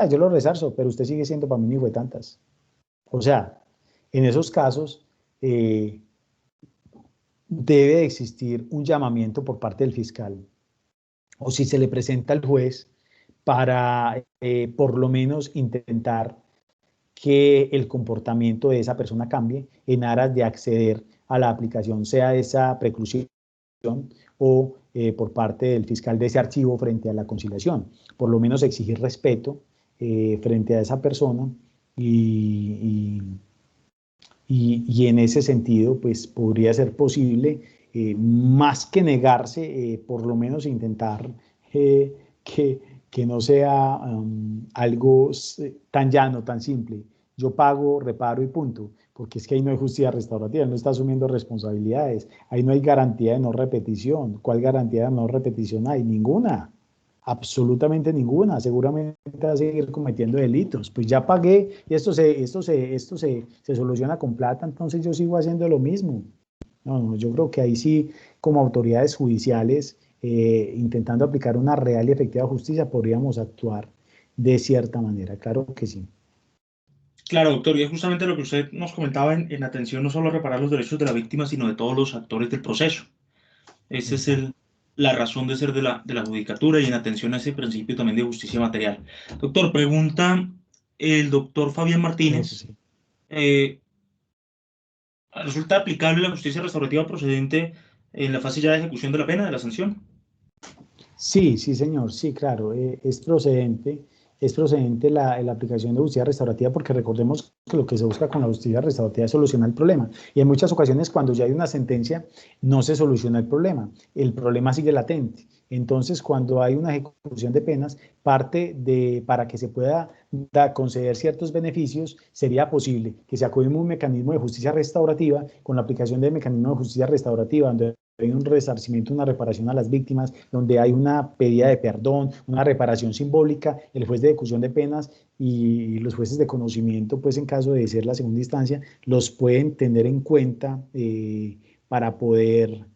yo lo resarzo, pero usted sigue siendo para mí un hijo de tantas. O sea, en esos casos debe existir un llamamiento por parte del fiscal, o si se le presenta al juez, para por lo menos intentar que el comportamiento de esa persona cambie en aras de acceder a la aplicación, sea esa preclusión o por parte del fiscal de ese archivo frente a la conciliación. Por lo menos exigir respeto frente a esa persona y en ese sentido, pues podría ser posible, más que negarse, por lo menos intentar que no sea algo tan llano, tan simple. Yo pago, reparo y punto, porque es que ahí no hay justicia restaurativa, no está asumiendo responsabilidades, ahí no hay garantía de no repetición. ¿Cuál garantía de no repetición hay? Ninguna. Absolutamente ninguna, seguramente va a seguir cometiendo delitos. Pues ya pagué y esto se soluciona con plata, entonces yo sigo haciendo lo mismo. No, yo creo que ahí sí, como autoridades judiciales, intentando aplicar una real y efectiva justicia, podríamos actuar de cierta manera, claro que sí. Claro, doctor, y es justamente lo que usted nos comentaba en atención no solo a reparar los derechos de la víctima, sino de todos los actores del proceso. Esa es la razón de ser de la judicatura y en atención a ese principio también de justicia material. Doctor, pregunta el doctor Fabián Eso Martínez. sí. ¿Resulta aplicable la justicia restaurativa procedente en la fase ya de ejecución de la pena, de la sanción? Sí, sí, señor, sí, claro, es procedente la aplicación de justicia restaurativa porque recordemos que lo que se busca con la justicia restaurativa es solucionar el problema. Y en muchas ocasiones cuando ya hay una sentencia no se soluciona el problema sigue latente. Entonces, cuando hay una ejecución de penas, para que se pueda conceder ciertos beneficios, sería posible que se acude un mecanismo de justicia restaurativa con la aplicación del mecanismo de justicia restaurativa, donde hay un resarcimiento, una reparación a las víctimas, donde hay una pedida de perdón, una reparación simbólica, el juez de ejecución de penas y los jueces de conocimiento, pues en caso de ser la segunda instancia, los pueden tener en cuenta para poder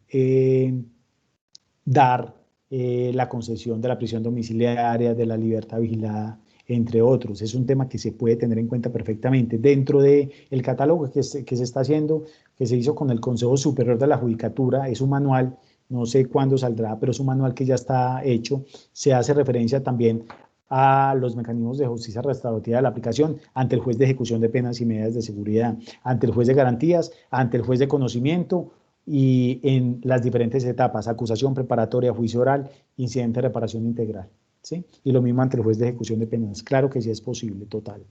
dar la concesión de la prisión domiciliaria, de la libertad vigilada entre otros. Es un tema que se puede tener en cuenta perfectamente. Dentro del catálogo que se está haciendo, que se hizo con el Consejo Superior de la Judicatura, es un manual, no sé cuándo saldrá, pero es un manual que ya está hecho. Se hace referencia también a los mecanismos de justicia restaurativa de la aplicación ante el juez de ejecución de penas y medidas de seguridad, ante el juez de garantías, ante el juez de conocimiento y en las diferentes etapas: acusación, preparatoria, juicio oral, incidente, reparación integral, ¿sí? Y lo mismo ante el juez de ejecución de penas. Claro que sí es posible, total.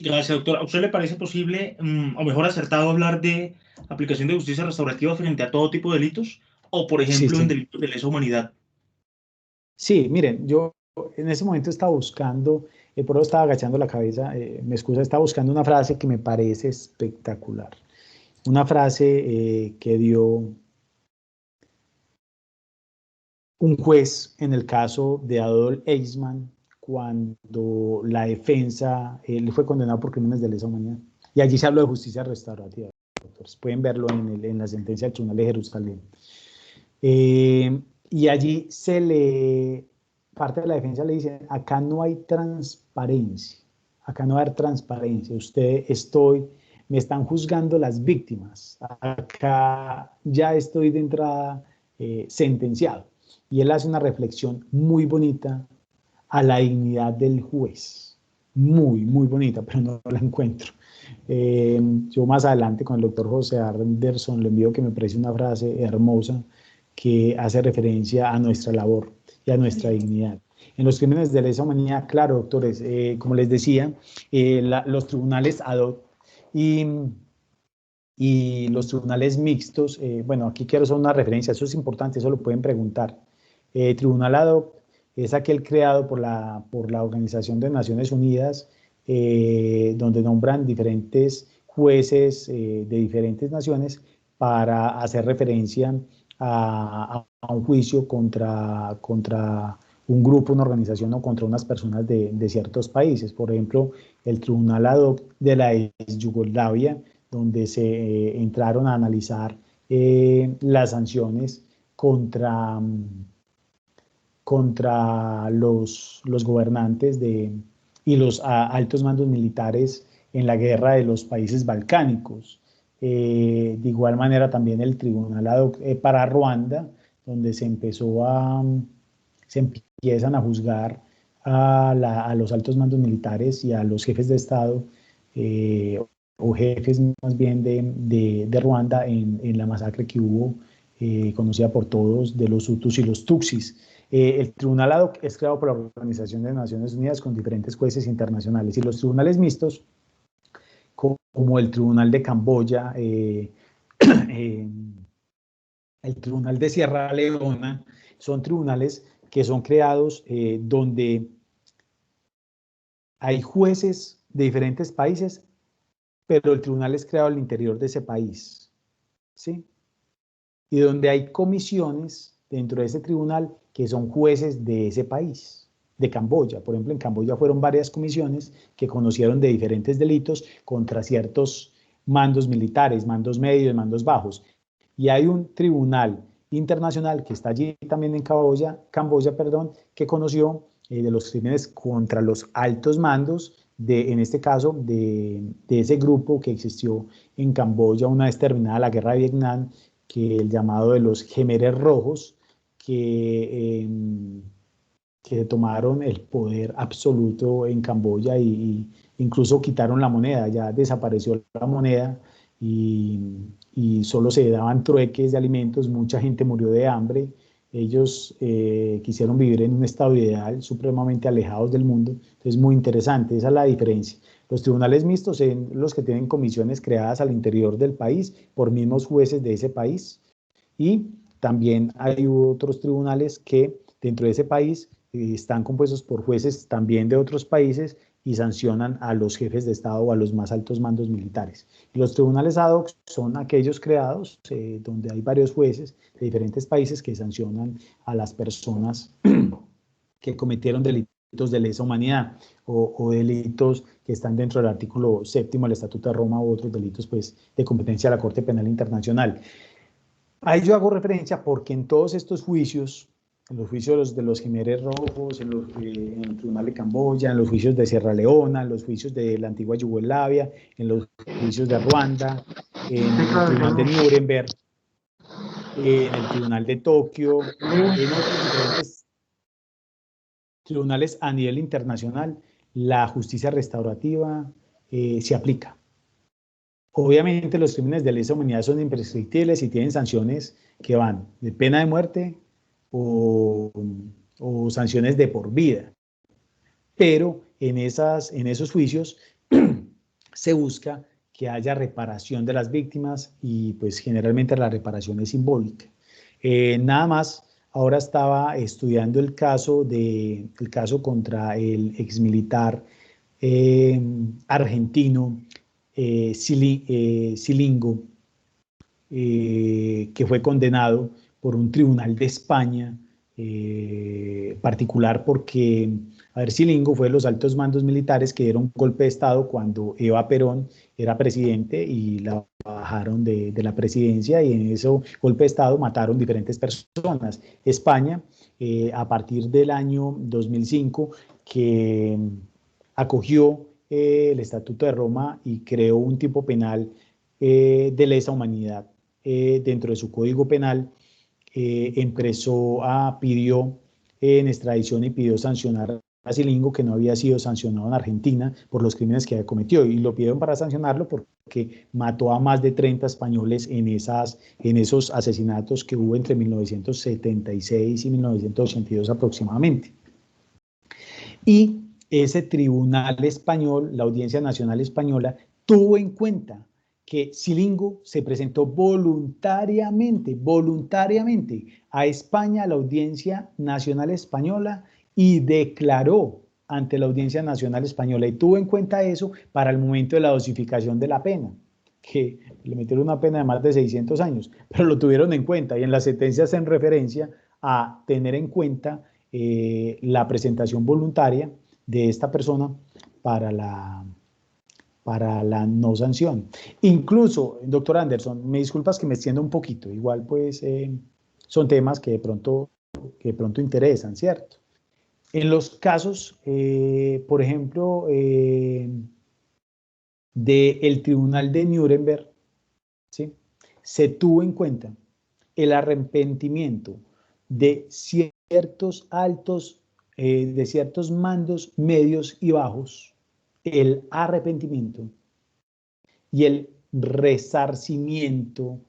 Gracias, doctor. ¿A usted le parece posible, o mejor acertado, hablar de aplicación de justicia restaurativa frente a todo tipo de delitos? O, por Sí, ejemplo, en sí. delitos de lesa humanidad. Sí, miren, yo en ese momento estaba buscando, por eso estaba agachando la cabeza, me excusa, estaba buscando una frase que me parece espectacular. Una frase que dio un juez en el caso de Adolf Eichmann, cuando la defensa, él fue condenado por crímenes de lesa humanidad. Y allí se habló de justicia restaurativa, doctores. Pueden verlo en la sentencia del Tribunal de Jerusalén. Y allí parte de la defensa le dice: acá no hay transparencia, acá no va a haber transparencia, me están juzgando las víctimas, acá ya estoy de entrada sentenciado. Y él hace una reflexión muy bonita a la dignidad del juez, muy, muy bonita, pero no la encuentro. Yo más adelante con el doctor José Anderson le envío, que me parece una frase hermosa que hace referencia a nuestra labor y a nuestra dignidad. En los crímenes de lesa humanidad, claro, doctores, como les decía, los tribunales ad hoc y los tribunales mixtos, bueno, aquí quiero hacer una referencia, eso es importante, eso lo pueden preguntar. Tribunal ad hoc es aquel creado por la Organización de Naciones Unidas, donde nombran diferentes jueces de diferentes naciones para hacer referencia a un juicio contra un grupo, una organización o contra unas personas de ciertos países. Por ejemplo, el Tribunal ad hoc de la ex Yugoslavia, donde se entraron a analizar las sanciones contra los gobernantes y los altos mandos militares en la guerra de los países balcánicos. De igual manera también el Tribunal ad hoc para Ruanda, donde se empiezan a juzgar a los altos mandos militares y a los jefes de Estado, o jefes más bien de Ruanda en la masacre que hubo, conocida por todos, de los Hutus y los Tutsis. El Tribunal ad hoc es creado por la Organización de Naciones Unidas con diferentes jueces internacionales, y los tribunales mixtos, como el Tribunal de Camboya, el Tribunal de Sierra Leona, son tribunales que son creados donde hay jueces de diferentes países, pero el tribunal es creado al interior de ese país, ¿sí? Y donde hay comisiones dentro de ese tribunal que son jueces de ese país, de Camboya. Por ejemplo, en Camboya fueron varias comisiones que conocieron de diferentes delitos contra ciertos mandos militares, mandos medios, mandos bajos. Y hay un tribunal internacional que está allí también en Camboya, que conoció de los crímenes contra los altos mandos, en este caso, de ese grupo que existió en Camboya una vez terminada la guerra de Vietnam, que el llamado de los Jemeres Rojos, que tomaron el poder absoluto en Camboya y incluso quitaron la moneda, ya desapareció la moneda y solo se daban trueques de alimentos, mucha gente murió de hambre. Ellos quisieron vivir en un estado ideal, supremamente alejados del mundo. Entonces, muy interesante, esa es la diferencia. Los tribunales mixtos son los que tienen comisiones creadas al interior del país por mismos jueces de ese país, y también hay otros tribunales que dentro de ese país están compuestos por jueces también de otros países y sancionan a los jefes de Estado o a los más altos mandos militares. Y los tribunales ad hoc son aquellos creados donde hay varios jueces de diferentes países que sancionan a las personas que cometieron delitos de lesa humanidad o delitos que están dentro del artículo 7 del Estatuto de Roma, u otros delitos pues, de competencia de la Corte Penal Internacional. Ahí yo hago referencia porque en todos estos juicios en los juicios de los Jiménez Rojos, en el Tribunal de Camboya, en los juicios de Sierra Leona, en los juicios de la antigua Yugoslavia, en los juicios de Ruanda, en el Tribunal de Nuremberg, en el Tribunal de Tokio, en otros diferentes tribunales a nivel internacional, la justicia restaurativa se aplica. Obviamente los crímenes de lesa humanidad son imprescriptibles y tienen sanciones que van de pena de muerte o sanciones de por vida. Pero en esos juicios se busca que haya reparación de las víctimas y pues generalmente la reparación es simbólica. Nada más, ahora estaba estudiando el caso contra el exmilitar argentino Silingo, que fue condenado por un tribunal de España particular porque, Silingo fue de los altos mandos militares que dieron golpe de Estado cuando Eva Perón era presidente y la bajaron de la presidencia, y en ese golpe de Estado mataron diferentes personas. España, a partir del año 2005, que acogió el Estatuto de Roma y creó un tipo penal de lesa humanidad dentro de su código penal, pidió en extradición y pidió sancionar a Silingo, que no había sido sancionado en Argentina por los crímenes que había cometido, y lo pidieron para sancionarlo porque mató a más de 30 españoles en esos asesinatos que hubo entre 1976 y 1982 aproximadamente. Y ese tribunal español, la Audiencia Nacional Española, tuvo en cuenta que Silingo se presentó voluntariamente a España, a la Audiencia Nacional Española, y declaró ante la Audiencia Nacional Española, y tuvo en cuenta eso para el momento de la dosificación de la pena, que le metieron una pena de más de 600 años, pero lo tuvieron en cuenta, y en las sentencias en referencia a tener en cuenta la presentación voluntaria de esta persona para la no sanción. Incluso, doctor Anderson, me disculpas que me extienda un poquito, igual pues son temas que de pronto interesan, ¿cierto? En los casos, por ejemplo, del Tribunal de Nuremberg, ¿sí?, se tuvo en cuenta el arrepentimiento de ciertos mandos medios y bajos, el arrepentimiento y el resarcimiento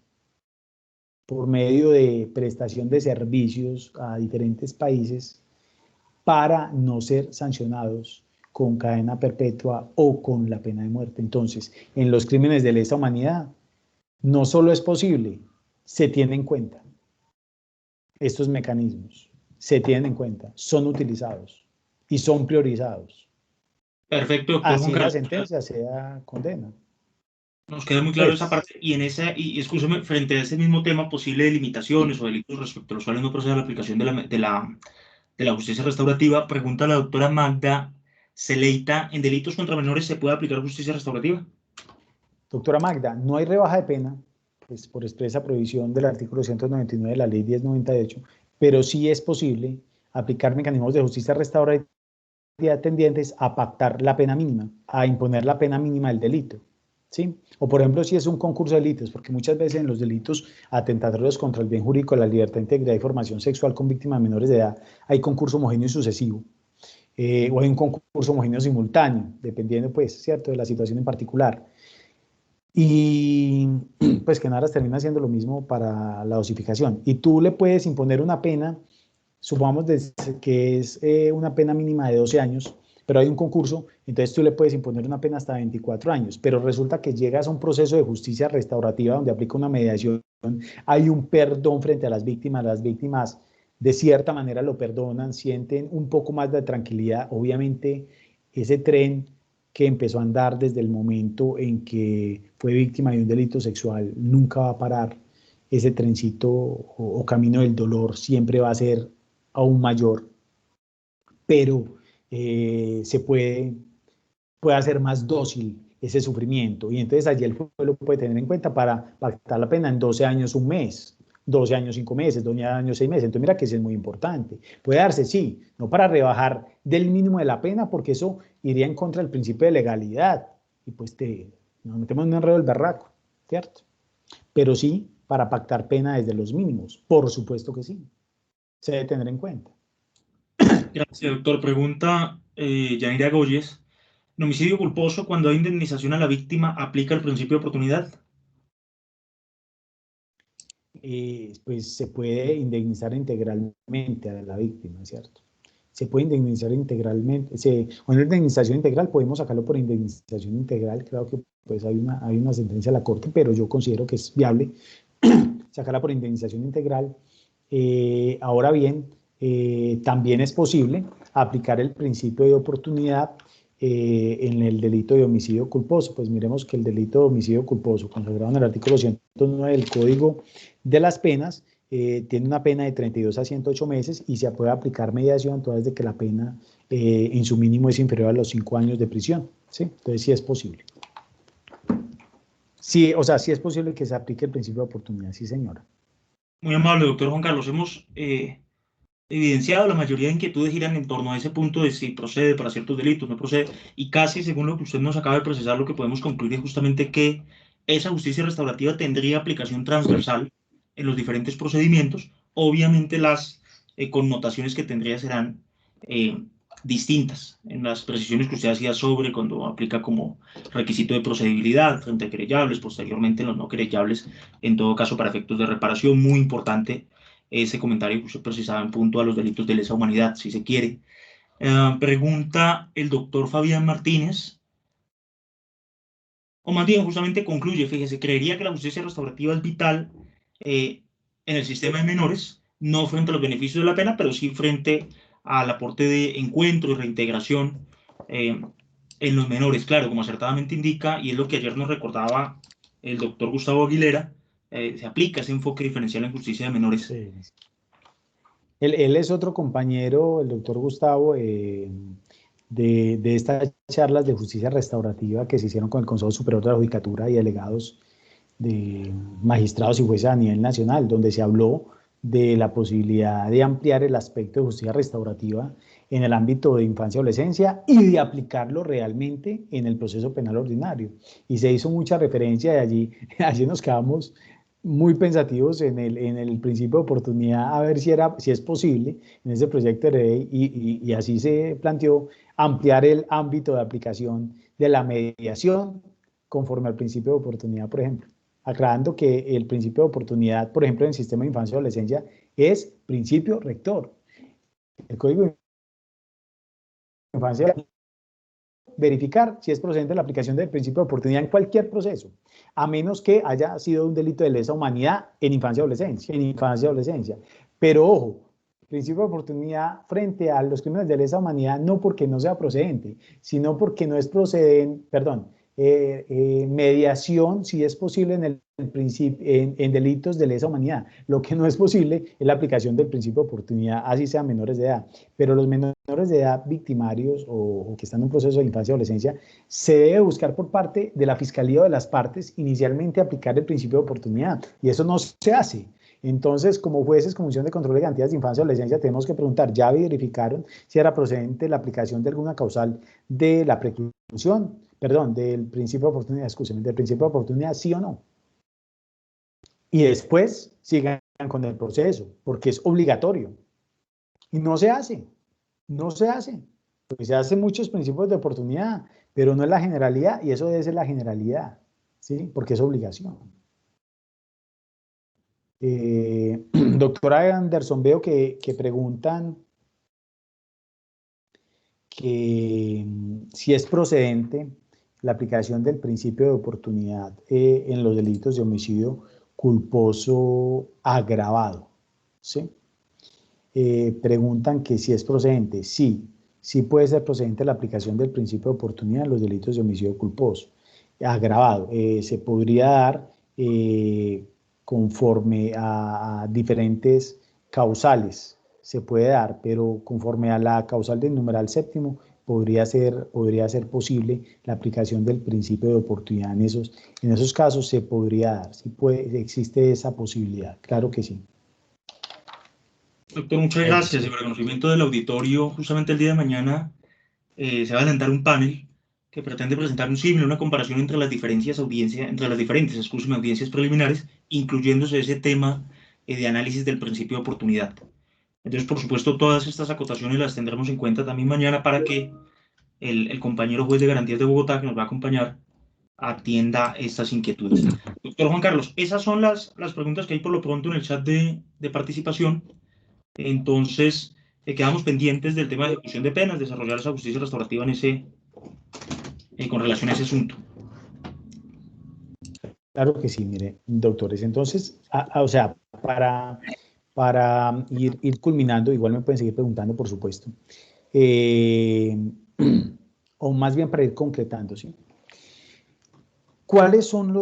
por medio de prestación de servicios a diferentes países para no ser sancionados con cadena perpetua o con la pena de muerte. Entonces, en los crímenes de lesa humanidad, no solo es posible, se tienen en cuenta estos mecanismos, se tienen en cuenta, son utilizados y son priorizados. Perfecto, doctor. Así la sentencia sea condena. Nos queda muy claro esa parte, y escúcheme, frente a ese mismo tema, posible de limitaciones o delitos respecto a los cuales no procede la aplicación de la justicia restaurativa, pregunta la doctora Magda Celeita: ¿en delitos contra menores se puede aplicar justicia restaurativa? Doctora Magda, no hay rebaja de pena, pues por expresa prohibición del artículo 199 de la ley 1098, pero sí es posible aplicar mecanismos de justicia restaurativa tendientes a pactar la pena mínima, a imponer la pena mínima del delito, ¿sí? O por ejemplo, si es un concurso de delitos, porque muchas veces en los delitos atentatorios contra el bien jurídico, la libertad, integridad y formación sexual con víctimas menores de edad, hay concurso homogéneo y sucesivo, o hay un concurso homogéneo simultáneo, dependiendo, pues, ¿cierto?, de la situación en particular. Y pues que nada termina siendo lo mismo para la dosificación. Y tú le puedes imponer una pena, supongamos que es una pena mínima de 12 años, pero hay un concurso, entonces tú le puedes imponer una pena hasta 24 años, pero resulta que llegas a un proceso de justicia restaurativa donde aplica una mediación, hay un perdón frente a las víctimas de cierta manera lo perdonan, sienten un poco más de tranquilidad. Obviamente ese tren que empezó a andar desde el momento en que fue víctima de un delito sexual nunca va a parar. Ese trencito o camino del dolor siempre va a ser aún mayor, pero se puede hacer más dócil ese sufrimiento, y entonces allí el juez lo puede tener en cuenta para pactar la pena en 12 años, un mes, 12 años 5 meses, 12 años 6 meses. Entonces mira que eso es muy importante. Puede darse, sí, no para rebajar del mínimo de la pena, porque eso iría en contra del principio de legalidad y pues nos metemos en un enredo del berraco, ¿cierto? Pero sí para pactar pena desde los mínimos, por supuesto que sí, se debe tener en cuenta. Gracias, doctor. Pregunta Yanira Goyes. ¿En homicidio culposo, cuando hay indemnización a la víctima, aplica el principio de oportunidad? Pues se puede indemnizar integralmente a la víctima, ¿cierto? Se puede indemnizar integralmente. Con una indemnización integral podemos sacarlo por indemnización integral. Creo que pues hay una sentencia de la Corte, pero yo considero que es viable sacarla por indemnización integral. Ahora bien, también es posible aplicar el principio de oportunidad en el delito de homicidio culposo. Pues miremos que el delito de homicidio culposo, consagrado en el artículo 109 del Código de las Penas, tiene una pena de 32 a 108 meses y se puede aplicar mediación toda vez de que la pena en su mínimo es inferior a los 5 años de prisión, ¿sí? Entonces sí es posible. Sí, o sea, sí es posible que se aplique el principio de oportunidad, sí señora. Muy amable, doctor Juan Carlos. Hemos evidenciado la mayoría de inquietudes giran en torno a ese punto de si procede para ciertos delitos, no procede, y casi según lo que usted nos acaba de precisar, lo que podemos concluir es justamente que esa justicia restaurativa tendría aplicación transversal en los diferentes procedimientos. Obviamente las connotaciones que tendría serán distintas en las precisiones que usted hacía sobre cuando aplica como requisito de procedibilidad frente a querellables, posteriormente en los no querellables, en todo caso para efectos de reparación. Muy importante ese comentario que usted precisaba en punto a los delitos de lesa humanidad, si se quiere. Pregunta el doctor Fabián Martínez, o más bien justamente concluye, fíjese, creería que la justicia restaurativa es vital en el sistema de menores, no frente a los beneficios de la pena, pero sí frente al aporte de encuentro y reintegración en los menores. Claro, como acertadamente indica, y es lo que ayer nos recordaba el doctor Gustavo Aguilera, se aplica ese enfoque diferencial en justicia de menores. Sí. Él es otro compañero, el doctor Gustavo, de estas charlas de justicia restaurativa que se hicieron con el Consejo Superior de la Judicatura y delegados de magistrados y jueces a nivel nacional, donde se habló de la posibilidad de ampliar el aspecto de justicia restaurativa en el ámbito de infancia y adolescencia y de aplicarlo realmente en el proceso penal ordinario. Y se hizo mucha referencia de allí, allí nos quedamos muy pensativos en el principio de oportunidad, a ver si es posible en ese proyecto de ley, y así se planteó ampliar el ámbito de aplicación de la mediación conforme al principio de oportunidad, por ejemplo, aclarando que el principio de oportunidad, por ejemplo, en el sistema de infancia y adolescencia, es principio rector. El Código de Infancia, verificar si es procedente la aplicación del principio de oportunidad en cualquier proceso, a menos que haya sido un delito de lesa humanidad en infancia y adolescencia. Pero ojo, principio de oportunidad frente a los crímenes de lesa humanidad, no porque no sea procedente, sino porque no es procedente, mediación si es posible en delitos de lesa humanidad. Lo que no es posible es la aplicación del principio de oportunidad, así sean menores de edad. Pero los menores de edad victimarios o que están en un proceso de infancia y adolescencia, se debe buscar por parte de la Fiscalía o de las partes inicialmente aplicar el principio de oportunidad, y eso no se hace. Entonces, como jueces, Comisión de Control de Garantías de Infancia y Adolescencia, tenemos que preguntar, ¿ya verificaron si era procedente la aplicación de alguna causal de la preclusión? Perdón, del principio de oportunidad, escúcheme, del principio de oportunidad, sí o no. Y después sigan con el proceso, porque es obligatorio. Y no se hace, no se hace. Porque se hacen muchos principios de oportunidad, pero no es la generalidad, y eso debe ser la generalidad, ¿sí? Porque es obligación. Doctora Anderson, veo que preguntan que si es procedente la aplicación del principio de oportunidad en los delitos de homicidio culposo agravado, ¿sí? Preguntan que si es procedente. Sí, sí puede ser procedente la aplicación del principio de oportunidad en los delitos de homicidio culposo agravado. Se podría dar conforme a diferentes causales, se puede dar, pero conforme a la causal del numeral séptimo, podría ser posible la aplicación del principio de oportunidad en esos casos. Se podría dar, sí existe esa posibilidad, claro que sí. Doctor, muchas gracias. Y para conocimiento del auditorio, justamente el día de mañana se va a adelantar un panel que pretende presentar un símil, una comparación entre las diferentes audiencias preliminares, incluyéndose ese tema de análisis del principio de oportunidad. Entonces, por supuesto, todas estas acotaciones las tendremos en cuenta también mañana para que el compañero juez de garantías de Bogotá, que nos va a acompañar, atienda estas inquietudes. Doctor Juan Carlos, esas son las preguntas que hay por lo pronto en el chat de participación. Entonces, quedamos pendientes del tema de ejecución de penas, desarrollar esa justicia restaurativa con relación a ese asunto. Claro que sí, mire, doctores. Entonces, o sea, para ir culminando, igual me pueden seguir preguntando, por supuesto, o más bien para ir concretando, ¿sí? ¿Cuáles son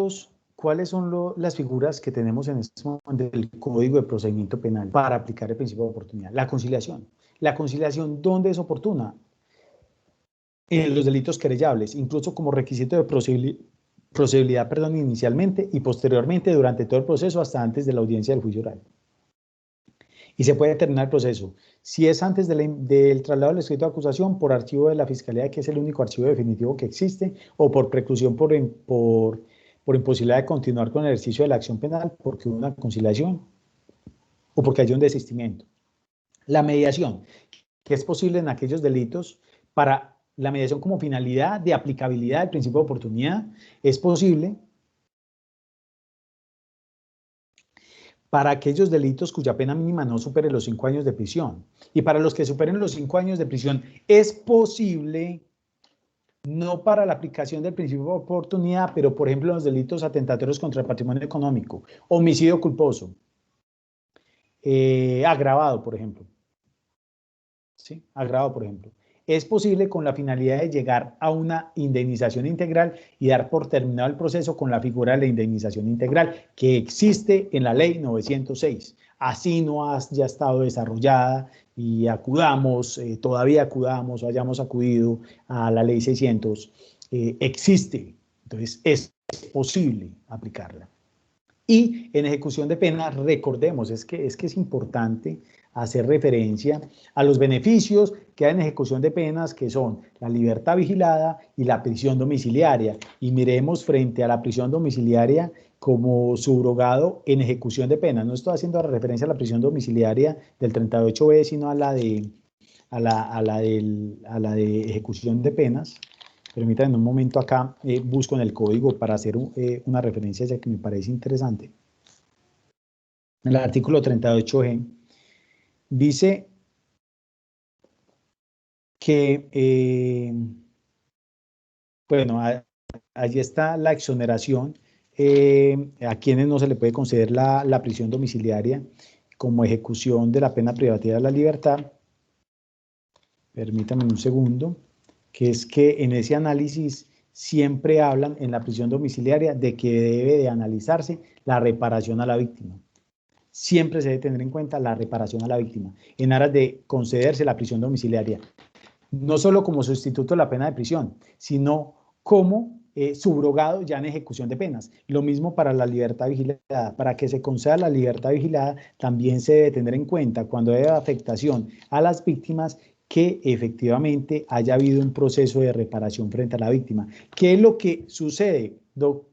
las figuras que tenemos en este momento del Código de Procedimiento Penal para aplicar el principio de oportunidad? La conciliación. ¿La conciliación dónde es oportuna? En los delitos querellables, incluso como requisito de procedibilidad, inicialmente y posteriormente durante todo el proceso hasta antes de la audiencia del juicio oral. Y se puede terminar el proceso, si es antes del traslado del escrito de acusación, por archivo de la Fiscalía, que es el único archivo definitivo que existe, o por preclusión por imposibilidad de continuar con el ejercicio de la acción penal, porque hubo una conciliación o porque hay un desistimiento. La mediación, que es posible en aquellos delitos para la mediación como finalidad de aplicabilidad del principio de oportunidad, es posible para aquellos delitos cuya pena mínima no supere los 5 años de prisión. Y para los que superen los 5 años de prisión, es posible, no para la aplicación del principio de oportunidad, pero por ejemplo los delitos atentatorios contra el patrimonio económico, homicidio culposo, agravado, por ejemplo. ¿Sí? Agravado, por ejemplo. Es posible con la finalidad de llegar a una indemnización integral y dar por terminado el proceso con la figura de la indemnización integral que existe en la ley 906. Así no haya estado desarrollada y todavía acudamos o hayamos acudido a la ley 600, existe. Entonces es posible aplicarla. Y en ejecución de pena, recordemos, es que es importante hacer referencia a los beneficios que hay en ejecución de penas, que son la libertad vigilada y la prisión domiciliaria. Y miremos frente a la prisión domiciliaria como subrogado en ejecución de penas. No estoy haciendo referencia a la prisión domiciliaria del 38B, sino a la de ejecución de penas. Permítanme un momento acá, busco en el código para hacer una referencia ya que me parece interesante. En el artículo 38G dice que, bueno, allí está la exoneración a quienes no se le puede conceder la prisión domiciliaria como ejecución de la pena privativa de la libertad. Permítanme un segundo, que es que en ese análisis siempre hablan en la prisión domiciliaria de que debe de analizarse la reparación a la víctima. Siempre se debe tener en cuenta la reparación a la víctima en aras de concederse la prisión domiciliaria, no solo como sustituto de la pena de prisión, sino como subrogado ya en ejecución de penas. Lo mismo para la libertad vigilada. Para que se conceda la libertad vigilada, también se debe tener en cuenta cuando haya afectación a las víctimas que efectivamente haya habido un proceso de reparación frente a la víctima. ¿Qué es lo que sucede?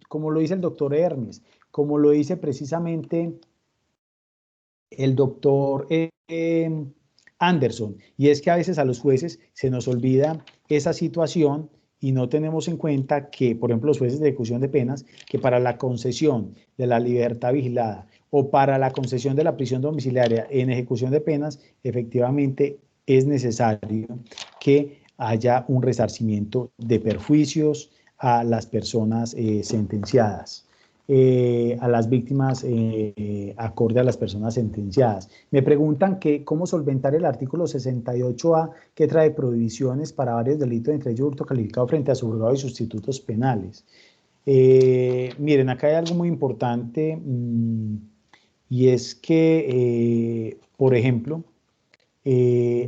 Como lo dice el doctor Hermes, como lo dice precisamente el doctor Anderson, y es que a veces a los jueces se nos olvida esa situación y no tenemos en cuenta que, por ejemplo, los jueces de ejecución de penas, que para la concesión de la libertad vigilada o para la concesión de la prisión domiciliaria en ejecución de penas, efectivamente es necesario que haya un resarcimiento de perjuicios a las personas sentenciadas. A las víctimas acorde a las personas sentenciadas. Me preguntan que cómo solventar el artículo 68A que trae prohibiciones para varios delitos, entre ellos hurto calificado frente a subrogados y sustitutos penales. Miren, acá hay algo muy importante y es que, por ejemplo,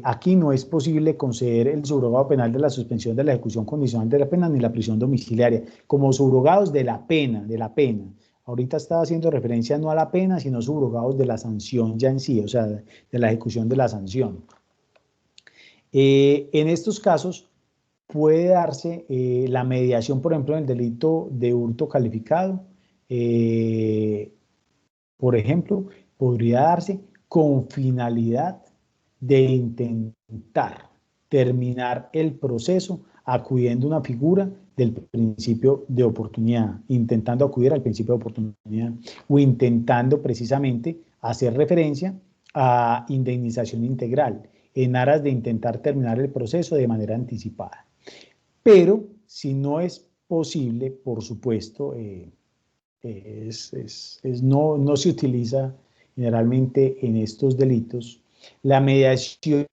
aquí no es posible conceder el subrogado penal de la suspensión de la ejecución condicional de la pena ni la prisión domiciliaria, como subrogados de la pena, Ahorita estaba haciendo referencia no a la pena, sino subrogados de la sanción ya en sí, o sea, de la ejecución de la sanción. En estos casos puede darse la mediación, por ejemplo, en el delito de hurto calificado, por ejemplo, podría darse con finalidad de intentar terminar el proceso acudiendo a una figura del principio de oportunidad, intentando acudir al principio de oportunidad o intentando precisamente hacer referencia a indemnización integral en aras de intentar terminar el proceso de manera anticipada. Pero si no es posible, por supuesto, no se utiliza generalmente en estos delitos. La mediación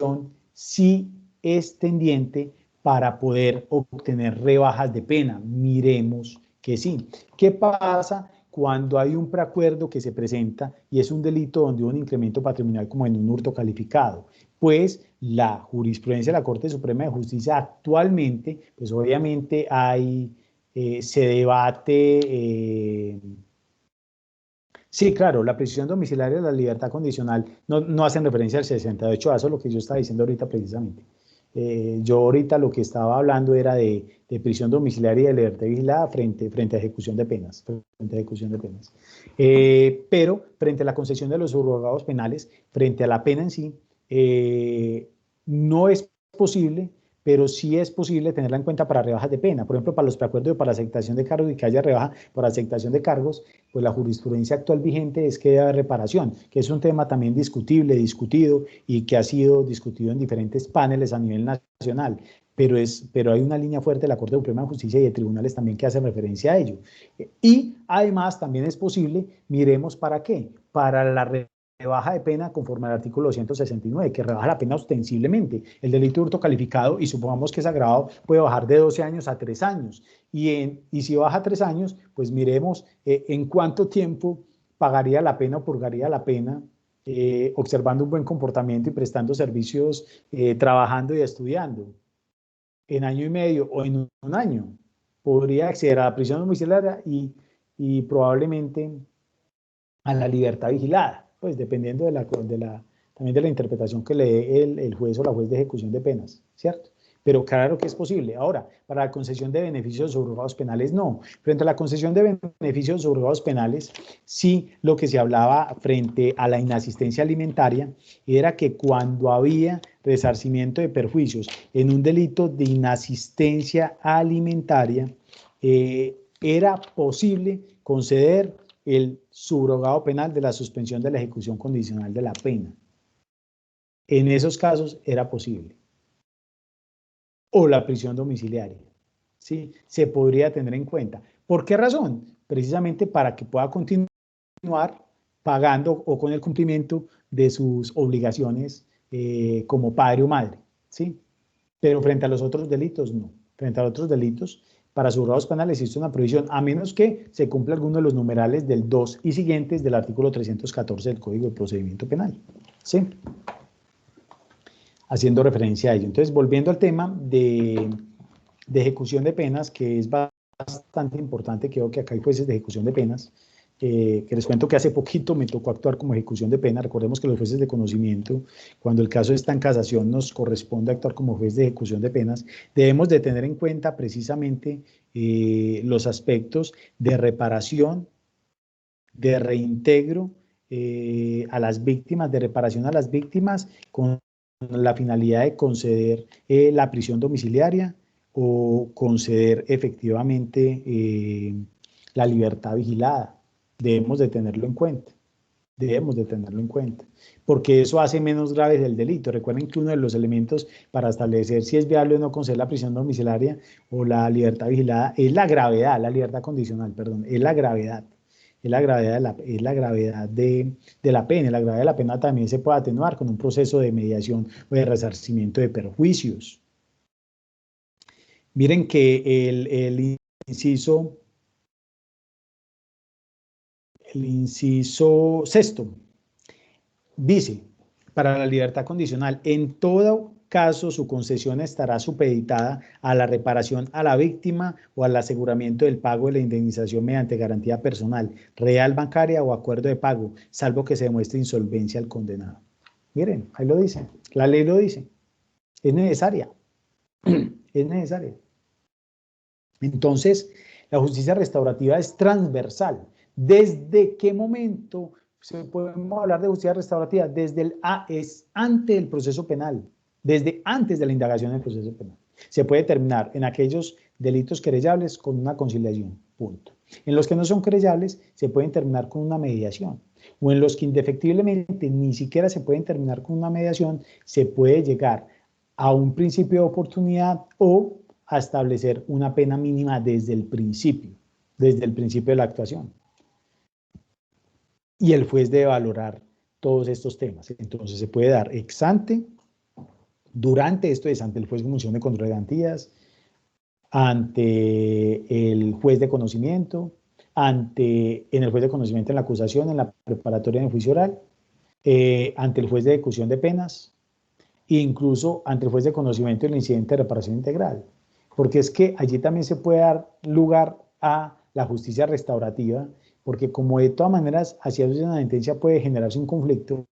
sí es tendiente para poder obtener rebajas de pena. Miremos que sí. ¿Qué pasa cuando hay un preacuerdo que se presenta y es un delito donde hubo un incremento patrimonial como en un hurto calificado? Pues la jurisprudencia de la Corte Suprema de Justicia actualmente, pues obviamente se debate. Sí, claro, la prisión domiciliaria y la libertad condicional no hacen referencia al 68A, eso es lo que yo estaba diciendo ahorita precisamente. Yo ahorita lo que estaba hablando era de prisión domiciliaria y de libertad vigilada frente a ejecución de penas. Pero frente a la concesión de los subrogados penales, frente a la pena en sí, no es posible, pero sí es posible tenerla en cuenta para rebajas de pena. Por ejemplo, para los preacuerdos o para aceptación de cargos y que haya rebaja por aceptación de cargos, pues la jurisprudencia actual vigente es que debe haber reparación, que es un tema también discutible, discutido y que ha sido discutido en diferentes paneles a nivel nacional. Pero hay una línea fuerte de la Corte Suprema de Justicia y de tribunales también que hacen referencia a ello. Y además también es posible, miremos para qué, para la rebaja de pena conforme al artículo 269, que rebaja la pena ostensiblemente. El delito de hurto calificado, y supongamos que es agravado, puede bajar de 12 años a 3 años. Y si baja 3 años, pues miremos en cuánto tiempo pagaría la pena o purgaría la pena, observando un buen comportamiento y prestando servicios, trabajando y estudiando. En año y medio o en un año podría acceder a la prisión domiciliaria y probablemente a la libertad vigilada, pues dependiendo también de la interpretación que le dé el juez o la juez de ejecución de penas, ¿cierto? Pero claro que es posible. Ahora, para la concesión de beneficios subrogados penales, no. Frente a la concesión de beneficios subrogados penales, sí lo que se hablaba frente a la inasistencia alimentaria era que cuando había resarcimiento de perjuicios en un delito de inasistencia alimentaria, era posible conceder el subrogado penal de la suspensión de la ejecución condicional de la pena. En esos casos era posible. O la prisión domiciliaria. ¿Sí? Se podría tener en cuenta. ¿Por qué razón? Precisamente para que pueda continuar pagando o con el cumplimiento de sus obligaciones como padre o madre. ¿Sí? Pero frente a los otros delitos, no. Frente a los otros delitos, para subrogados penales existe una prohibición, a menos que se cumpla alguno de los numerales del 2 y siguientes del artículo 314 del Código de Procedimiento Penal. ¿Sí? Haciendo referencia a ello. Entonces, volviendo al tema de ejecución de penas, que es bastante importante, creo que acá hay jueces de ejecución de penas, que les cuento que hace poquito me tocó actuar como ejecución de pena. Recordemos que los jueces de conocimiento, cuando el caso está en casación, nos corresponde actuar como juez de ejecución de penas. Debemos de tener en cuenta precisamente los aspectos de reparación, de reintegro a las víctimas, de reparación a las víctimas con la finalidad de conceder la prisión domiciliaria o conceder efectivamente la libertad vigilada. Debemos de tenerlo en cuenta. Debemos de tenerlo en cuenta, porque eso hace menos grave el delito. Recuerden que uno de los elementos para establecer si es viable o no conceder la prisión domiciliaria o la libertad vigilada es la gravedad, la libertad condicional, perdón, es la gravedad. Es la gravedad de la gravedad de la pena. La gravedad de la pena también se puede atenuar con un proceso de mediación o de resarcimiento de perjuicios. Miren que el inciso sexto dice, para la libertad condicional. En todo caso, su concesión estará supeditada a la reparación a la víctima o al aseguramiento del pago de la indemnización mediante garantía personal, real, bancaria o acuerdo de pago, salvo que se demuestre insolvencia al condenado. Miren, ahí lo dice, la ley lo dice. Es necesaria. Es necesaria. Entonces, la justicia restaurativa es transversal. ¿Desde qué momento podemos hablar de justicia restaurativa? Es antes del proceso penal, desde antes de la indagación del proceso penal. Se puede terminar en aquellos delitos querellables con una conciliación, punto. En los que no son querellables, se pueden terminar con una mediación. O en los que indefectiblemente ni siquiera se pueden terminar con una mediación, se puede llegar a un principio de oportunidad o a establecer una pena mínima desde el principio de la actuación. Y el juez debe valorar todos estos temas. Entonces se puede dar ex ante, durante, esto es ante el juez de función de control de garantías, ante el juez de conocimiento, en el juez de conocimiento en la acusación, en la preparatoria en el juicio oral, ante el juez de ejecución de penas, e incluso ante el juez de conocimiento del incidente de reparación integral. Porque es que allí también se puede dar lugar a la justicia restaurativa, porque como de todas maneras, hacia una sentencia puede generarse un conflicto,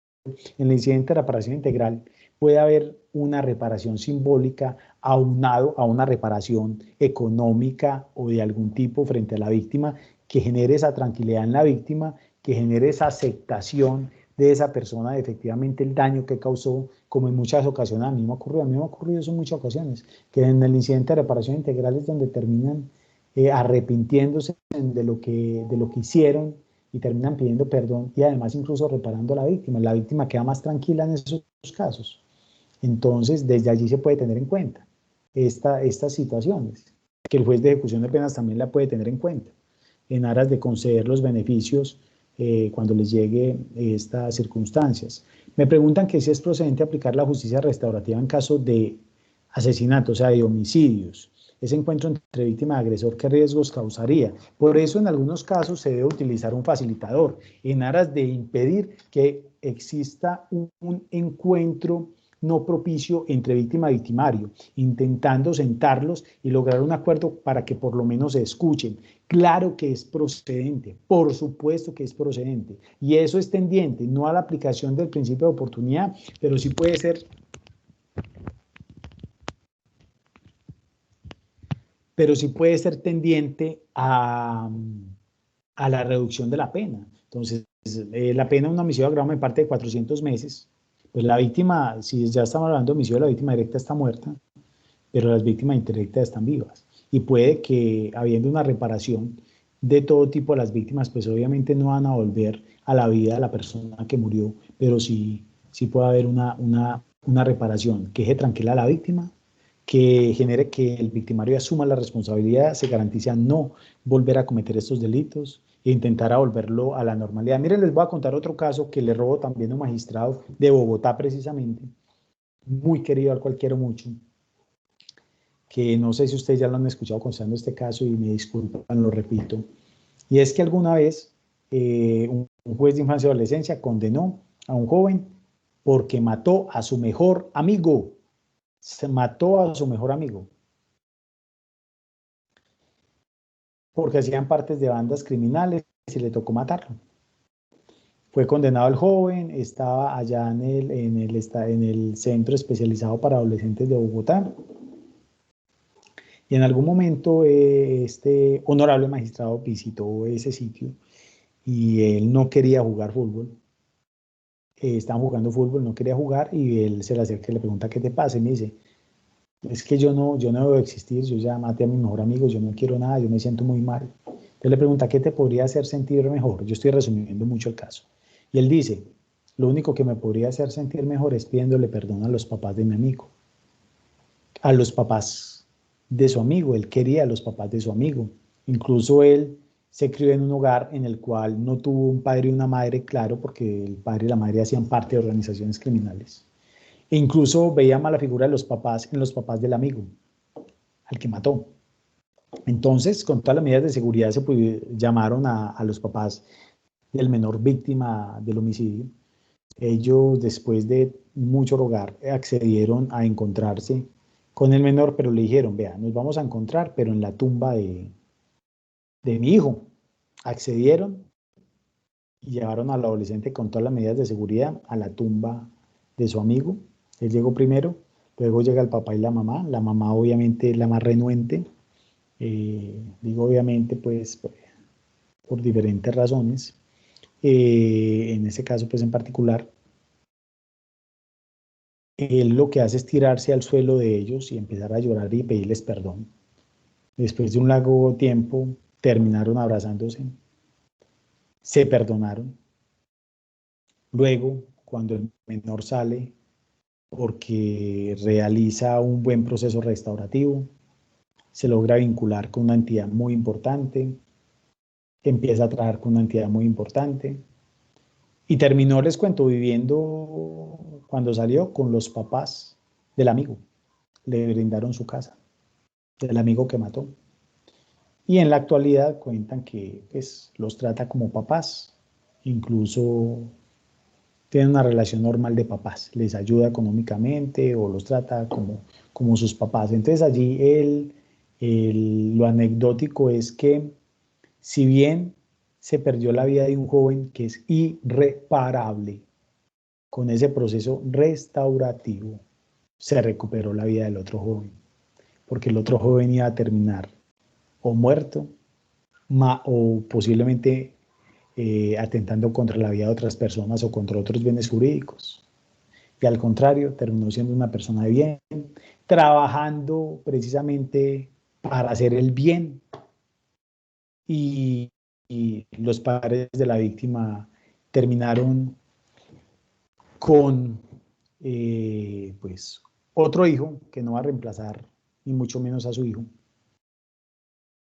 en el incidente de reparación integral puede haber una reparación simbólica aunado a una reparación económica o de algún tipo frente a la víctima que genere esa tranquilidad en la víctima, que genere esa aceptación de esa persona de efectivamente el daño que causó, como en muchas ocasiones a mí me ha ocurrido eso en muchas ocasiones, que en el incidente de reparación integral es donde terminan arrepintiéndose de lo que hicieron y terminan pidiendo perdón y además incluso reparando a la víctima. La víctima queda más tranquila en esos casos. Entonces, desde allí se puede tener en cuenta estas situaciones, que el juez de ejecución de penas también la puede tener en cuenta, en aras de conceder los beneficios cuando les llegue estas circunstancias. Me preguntan que si es procedente aplicar la justicia restaurativa en caso de asesinato, o sea, de homicidios. Ese encuentro entre víctima y agresor, ¿qué riesgos causaría? Por eso, en algunos casos, se debe utilizar un facilitador en aras de impedir que exista un encuentro no propicio entre víctima y victimario, intentando sentarlos y lograr un acuerdo para que por lo menos se escuchen. Claro que es procedente, por supuesto que es procedente, y eso es tendiente, no a la aplicación del principio de oportunidad, pero sí puede ser tendiente a la reducción de la pena. Entonces, la pena de un homicidio agravado me parte de 400 meses, pues la víctima, si ya estamos hablando de homicidio, la víctima directa está muerta, pero las víctimas indirectas están vivas. Y puede que, habiendo una reparación de todo tipo de las víctimas, pues obviamente no van a volver a la vida a la persona que murió, pero sí puede haber una reparación que deje tranquila a la víctima, que genere que el victimario asuma la responsabilidad, se garantiza no volver a cometer estos delitos e intentar a volverlo a la normalidad. Miren, les voy a contar otro caso que le robo también a un magistrado de Bogotá precisamente, muy querido, al cual quiero mucho, que no sé si ustedes ya lo han escuchado contando este caso y me disculpan, lo repito, y es que alguna vez un juez de infancia y adolescencia condenó a un joven porque mató a su mejor amigo. Se mató a su mejor amigo porque hacían partes de bandas criminales y le tocó matarlo. Fue condenado el joven, estaba allá en el centro especializado para adolescentes de Bogotá, y en algún momento este honorable magistrado visitó ese sitio y él no quería jugar fútbol. Estaban jugando fútbol, no quería jugar, y él se le acerca y le pregunta: ¿qué te pasa? Y me dice: es que yo no debo existir, yo ya maté a mi mejor amigo, yo no quiero nada, yo me siento muy mal. Entonces le pregunta: ¿qué te podría hacer sentir mejor? Yo estoy resumiendo mucho el caso. Y él dice: lo único que me podría hacer sentir mejor es pidiéndole perdón a los papás de mi amigo, a los papás de su amigo. Él quería a los papás de su amigo. Incluso él se crió en un hogar en el cual no tuvo un padre y una madre, claro, porque el padre y la madre hacían parte de organizaciones criminales. E incluso veía mala figura de los papás en los papás del amigo, al que mató. Entonces, con todas las medidas de seguridad, llamaron a los papás del menor víctima del homicidio. Ellos, después de mucho rogar, accedieron a encontrarse con el menor, pero le dijeron, vea, nos vamos a encontrar, pero en la tumba de mi hijo. Accedieron y llevaron al adolescente con todas las medidas de seguridad a la tumba de su amigo. Él llegó primero, luego llega el papá y la mamá obviamente la más renuente, digo obviamente pues por diferentes razones, en ese caso pues en particular, él lo que hace es tirarse al suelo de ellos y empezar a llorar y pedirles perdón. Después de un largo tiempo terminaron abrazándose, se perdonaron. Luego, cuando el menor sale, porque realiza un buen proceso restaurativo, se logra vincular con una entidad muy importante, empieza a trabajar con una entidad muy importante y terminó, les cuento, viviendo cuando salió con los papás del amigo. Le brindaron su casa, del amigo que mató. Y en la actualidad cuentan que pues, los trata como papás, incluso tienen una relación normal de papás, les ayuda económicamente o los trata como sus papás. Entonces allí lo anecdótico es que si bien se perdió la vida de un joven que es irreparable, con ese proceso restaurativo se recuperó la vida del otro joven, porque el otro joven iba a terminar o muerto o posiblemente atentando contra la vida de otras personas o contra otros bienes jurídicos. Y al contrario, terminó siendo una persona de bien, trabajando precisamente para hacer el bien. Y los padres de la víctima terminaron con pues otro hijo que no va a reemplazar ni mucho menos a su hijo,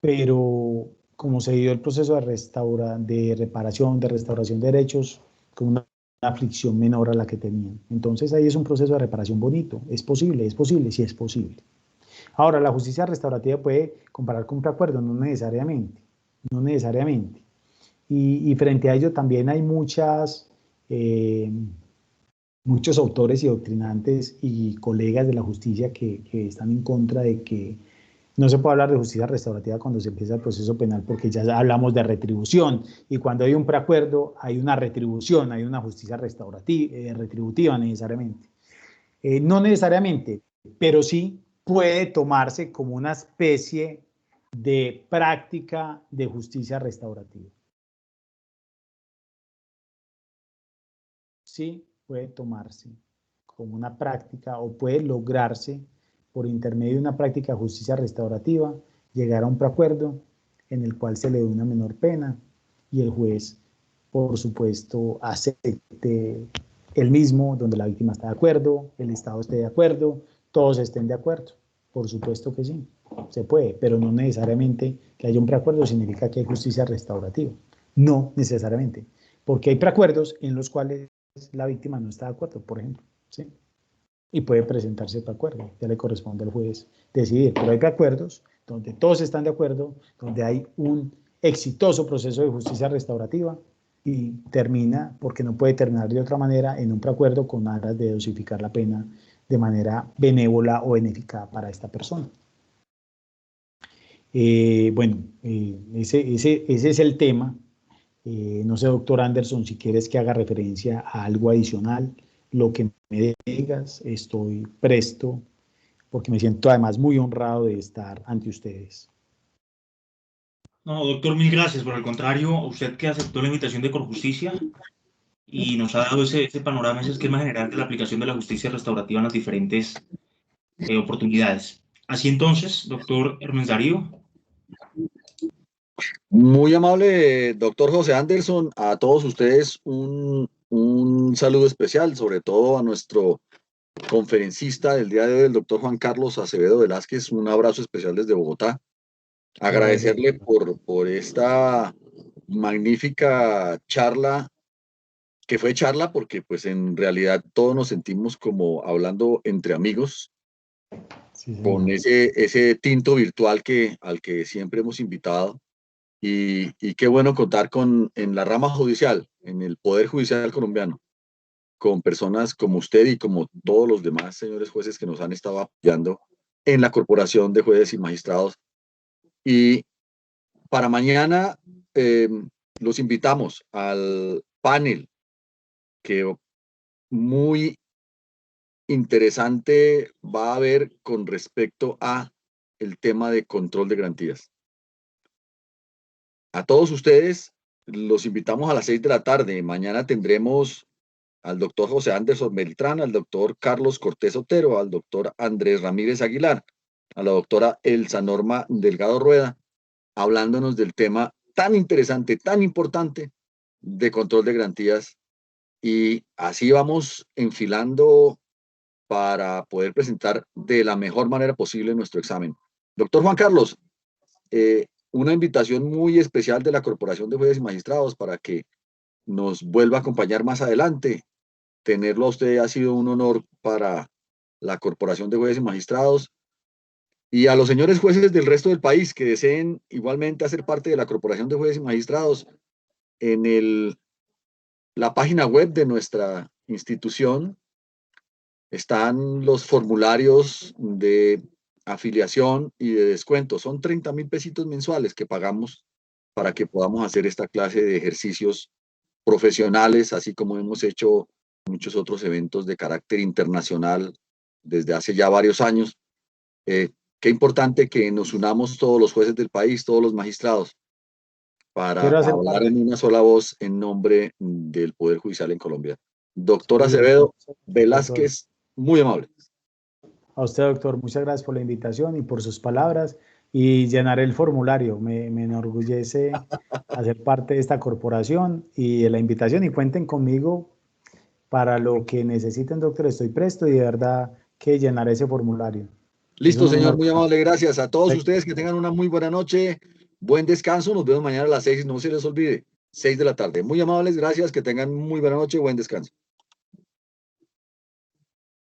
pero como se dio el proceso de reparación, de restauración de derechos, con una aflicción menor a la que tenían. Entonces ahí es un proceso de reparación bonito. ¿Es posible? Sí es posible. Ahora, la justicia restaurativa puede comparar con un preacuerdo, no necesariamente, no necesariamente. Y frente a ello también hay muchos autores y doctrinantes y colegas de la justicia que están en contra de que no se puede hablar de justicia restaurativa cuando se empieza el proceso penal porque ya hablamos de retribución y cuando hay un preacuerdo hay una retribución, hay una justicia retributiva necesariamente. No necesariamente, pero sí puede tomarse como una especie de práctica de justicia restaurativa. Sí puede tomarse como una práctica o puede lograrse por intermedio de una práctica de justicia restaurativa, llegar a un preacuerdo en el cual se le dé una menor pena y el juez, por supuesto, acepte el mismo, donde la víctima está de acuerdo, el Estado esté de acuerdo, todos estén de acuerdo. Por supuesto que sí, se puede, pero no necesariamente que haya un preacuerdo significa que hay justicia restaurativa. No necesariamente, porque hay preacuerdos en los cuales la víctima no está de acuerdo, por ejemplo, ¿sí? Y puede presentarse el acuerdo, ya le corresponde al juez decidir, pero hay acuerdos donde todos están de acuerdo, donde hay un exitoso proceso de justicia restaurativa y termina, porque no puede terminar de otra manera, en un preacuerdo con aras de dosificar la pena de manera benévola o benéfica para esta persona. Ese es el tema. No sé, doctor Anderson, si quieres que haga referencia a algo adicional, lo que me digas, estoy presto, porque me siento además muy honrado de estar ante ustedes. No, doctor, mil gracias. Por el contrario, a usted que aceptó la invitación de Corjusticia y nos ha dado ese panorama, ese esquema general de la aplicación de la justicia restaurativa en las diferentes oportunidades. Así entonces, doctor Hermes Darío. Muy amable, doctor José Anderson, a todos ustedes un saludo especial, sobre todo a nuestro conferencista del día de hoy, el doctor Juan Carlos Acevedo Velázquez, un abrazo especial desde Bogotá. Agradecerle por esta magnífica charla, que fue charla porque pues en realidad todos nos sentimos como hablando entre amigos, sí, con ese tinto virtual al que siempre hemos invitado. Y qué bueno contar en la rama judicial, en el Poder Judicial colombiano, con personas como usted y como todos los demás señores jueces que nos han estado apoyando en la Corporación de Jueces y Magistrados. Y para mañana los invitamos al panel que muy interesante va a haber con respecto a el tema de control de garantías. A todos ustedes los invitamos a las 6 de la tarde. Mañana tendremos al doctor José Anderson Beltrán, al doctor Carlos Cortés Otero, al doctor Andrés Ramírez Aguilar, a la doctora Elsa Norma Delgado Rueda, hablándonos del tema tan interesante, tan importante de control de garantías. Y así vamos enfilando para poder presentar de la mejor manera posible nuestro examen. Doctor Juan Carlos, una invitación muy especial de la Corporación de Jueces y Magistrados para que nos vuelva a acompañar más adelante. Tenerlo a usted ha sido un honor para la Corporación de Jueces y Magistrados, y a los señores jueces del resto del país que deseen igualmente hacer parte de la Corporación de Jueces y Magistrados. En la página web de nuestra institución están los formularios de afiliación y de descuento. Son 30.000 pesitos mensuales que pagamos para que podamos hacer esta clase de ejercicios profesionales, así como hemos hecho muchos otros eventos de carácter internacional desde hace ya varios años. Qué importante que nos unamos todos los jueces del país, todos los magistrados, para hablar en una sola voz en nombre del Poder Judicial en Colombia. Doctor Acevedo Velázquez, muy amable. A usted, doctor, muchas gracias por la invitación y por sus palabras, y llenaré el formulario. Me enorgullece hacer parte de esta corporación y de la invitación, y cuenten conmigo para lo que necesiten, doctor. Estoy presto y de verdad que llenaré ese formulario. Listo, señor, muy amable, gracias a todos ustedes, que tengan una muy buena noche, buen descanso, nos vemos mañana a las 6, no se les olvide, 6 de la tarde. Muy amables, gracias, que tengan muy buena noche, buen descanso.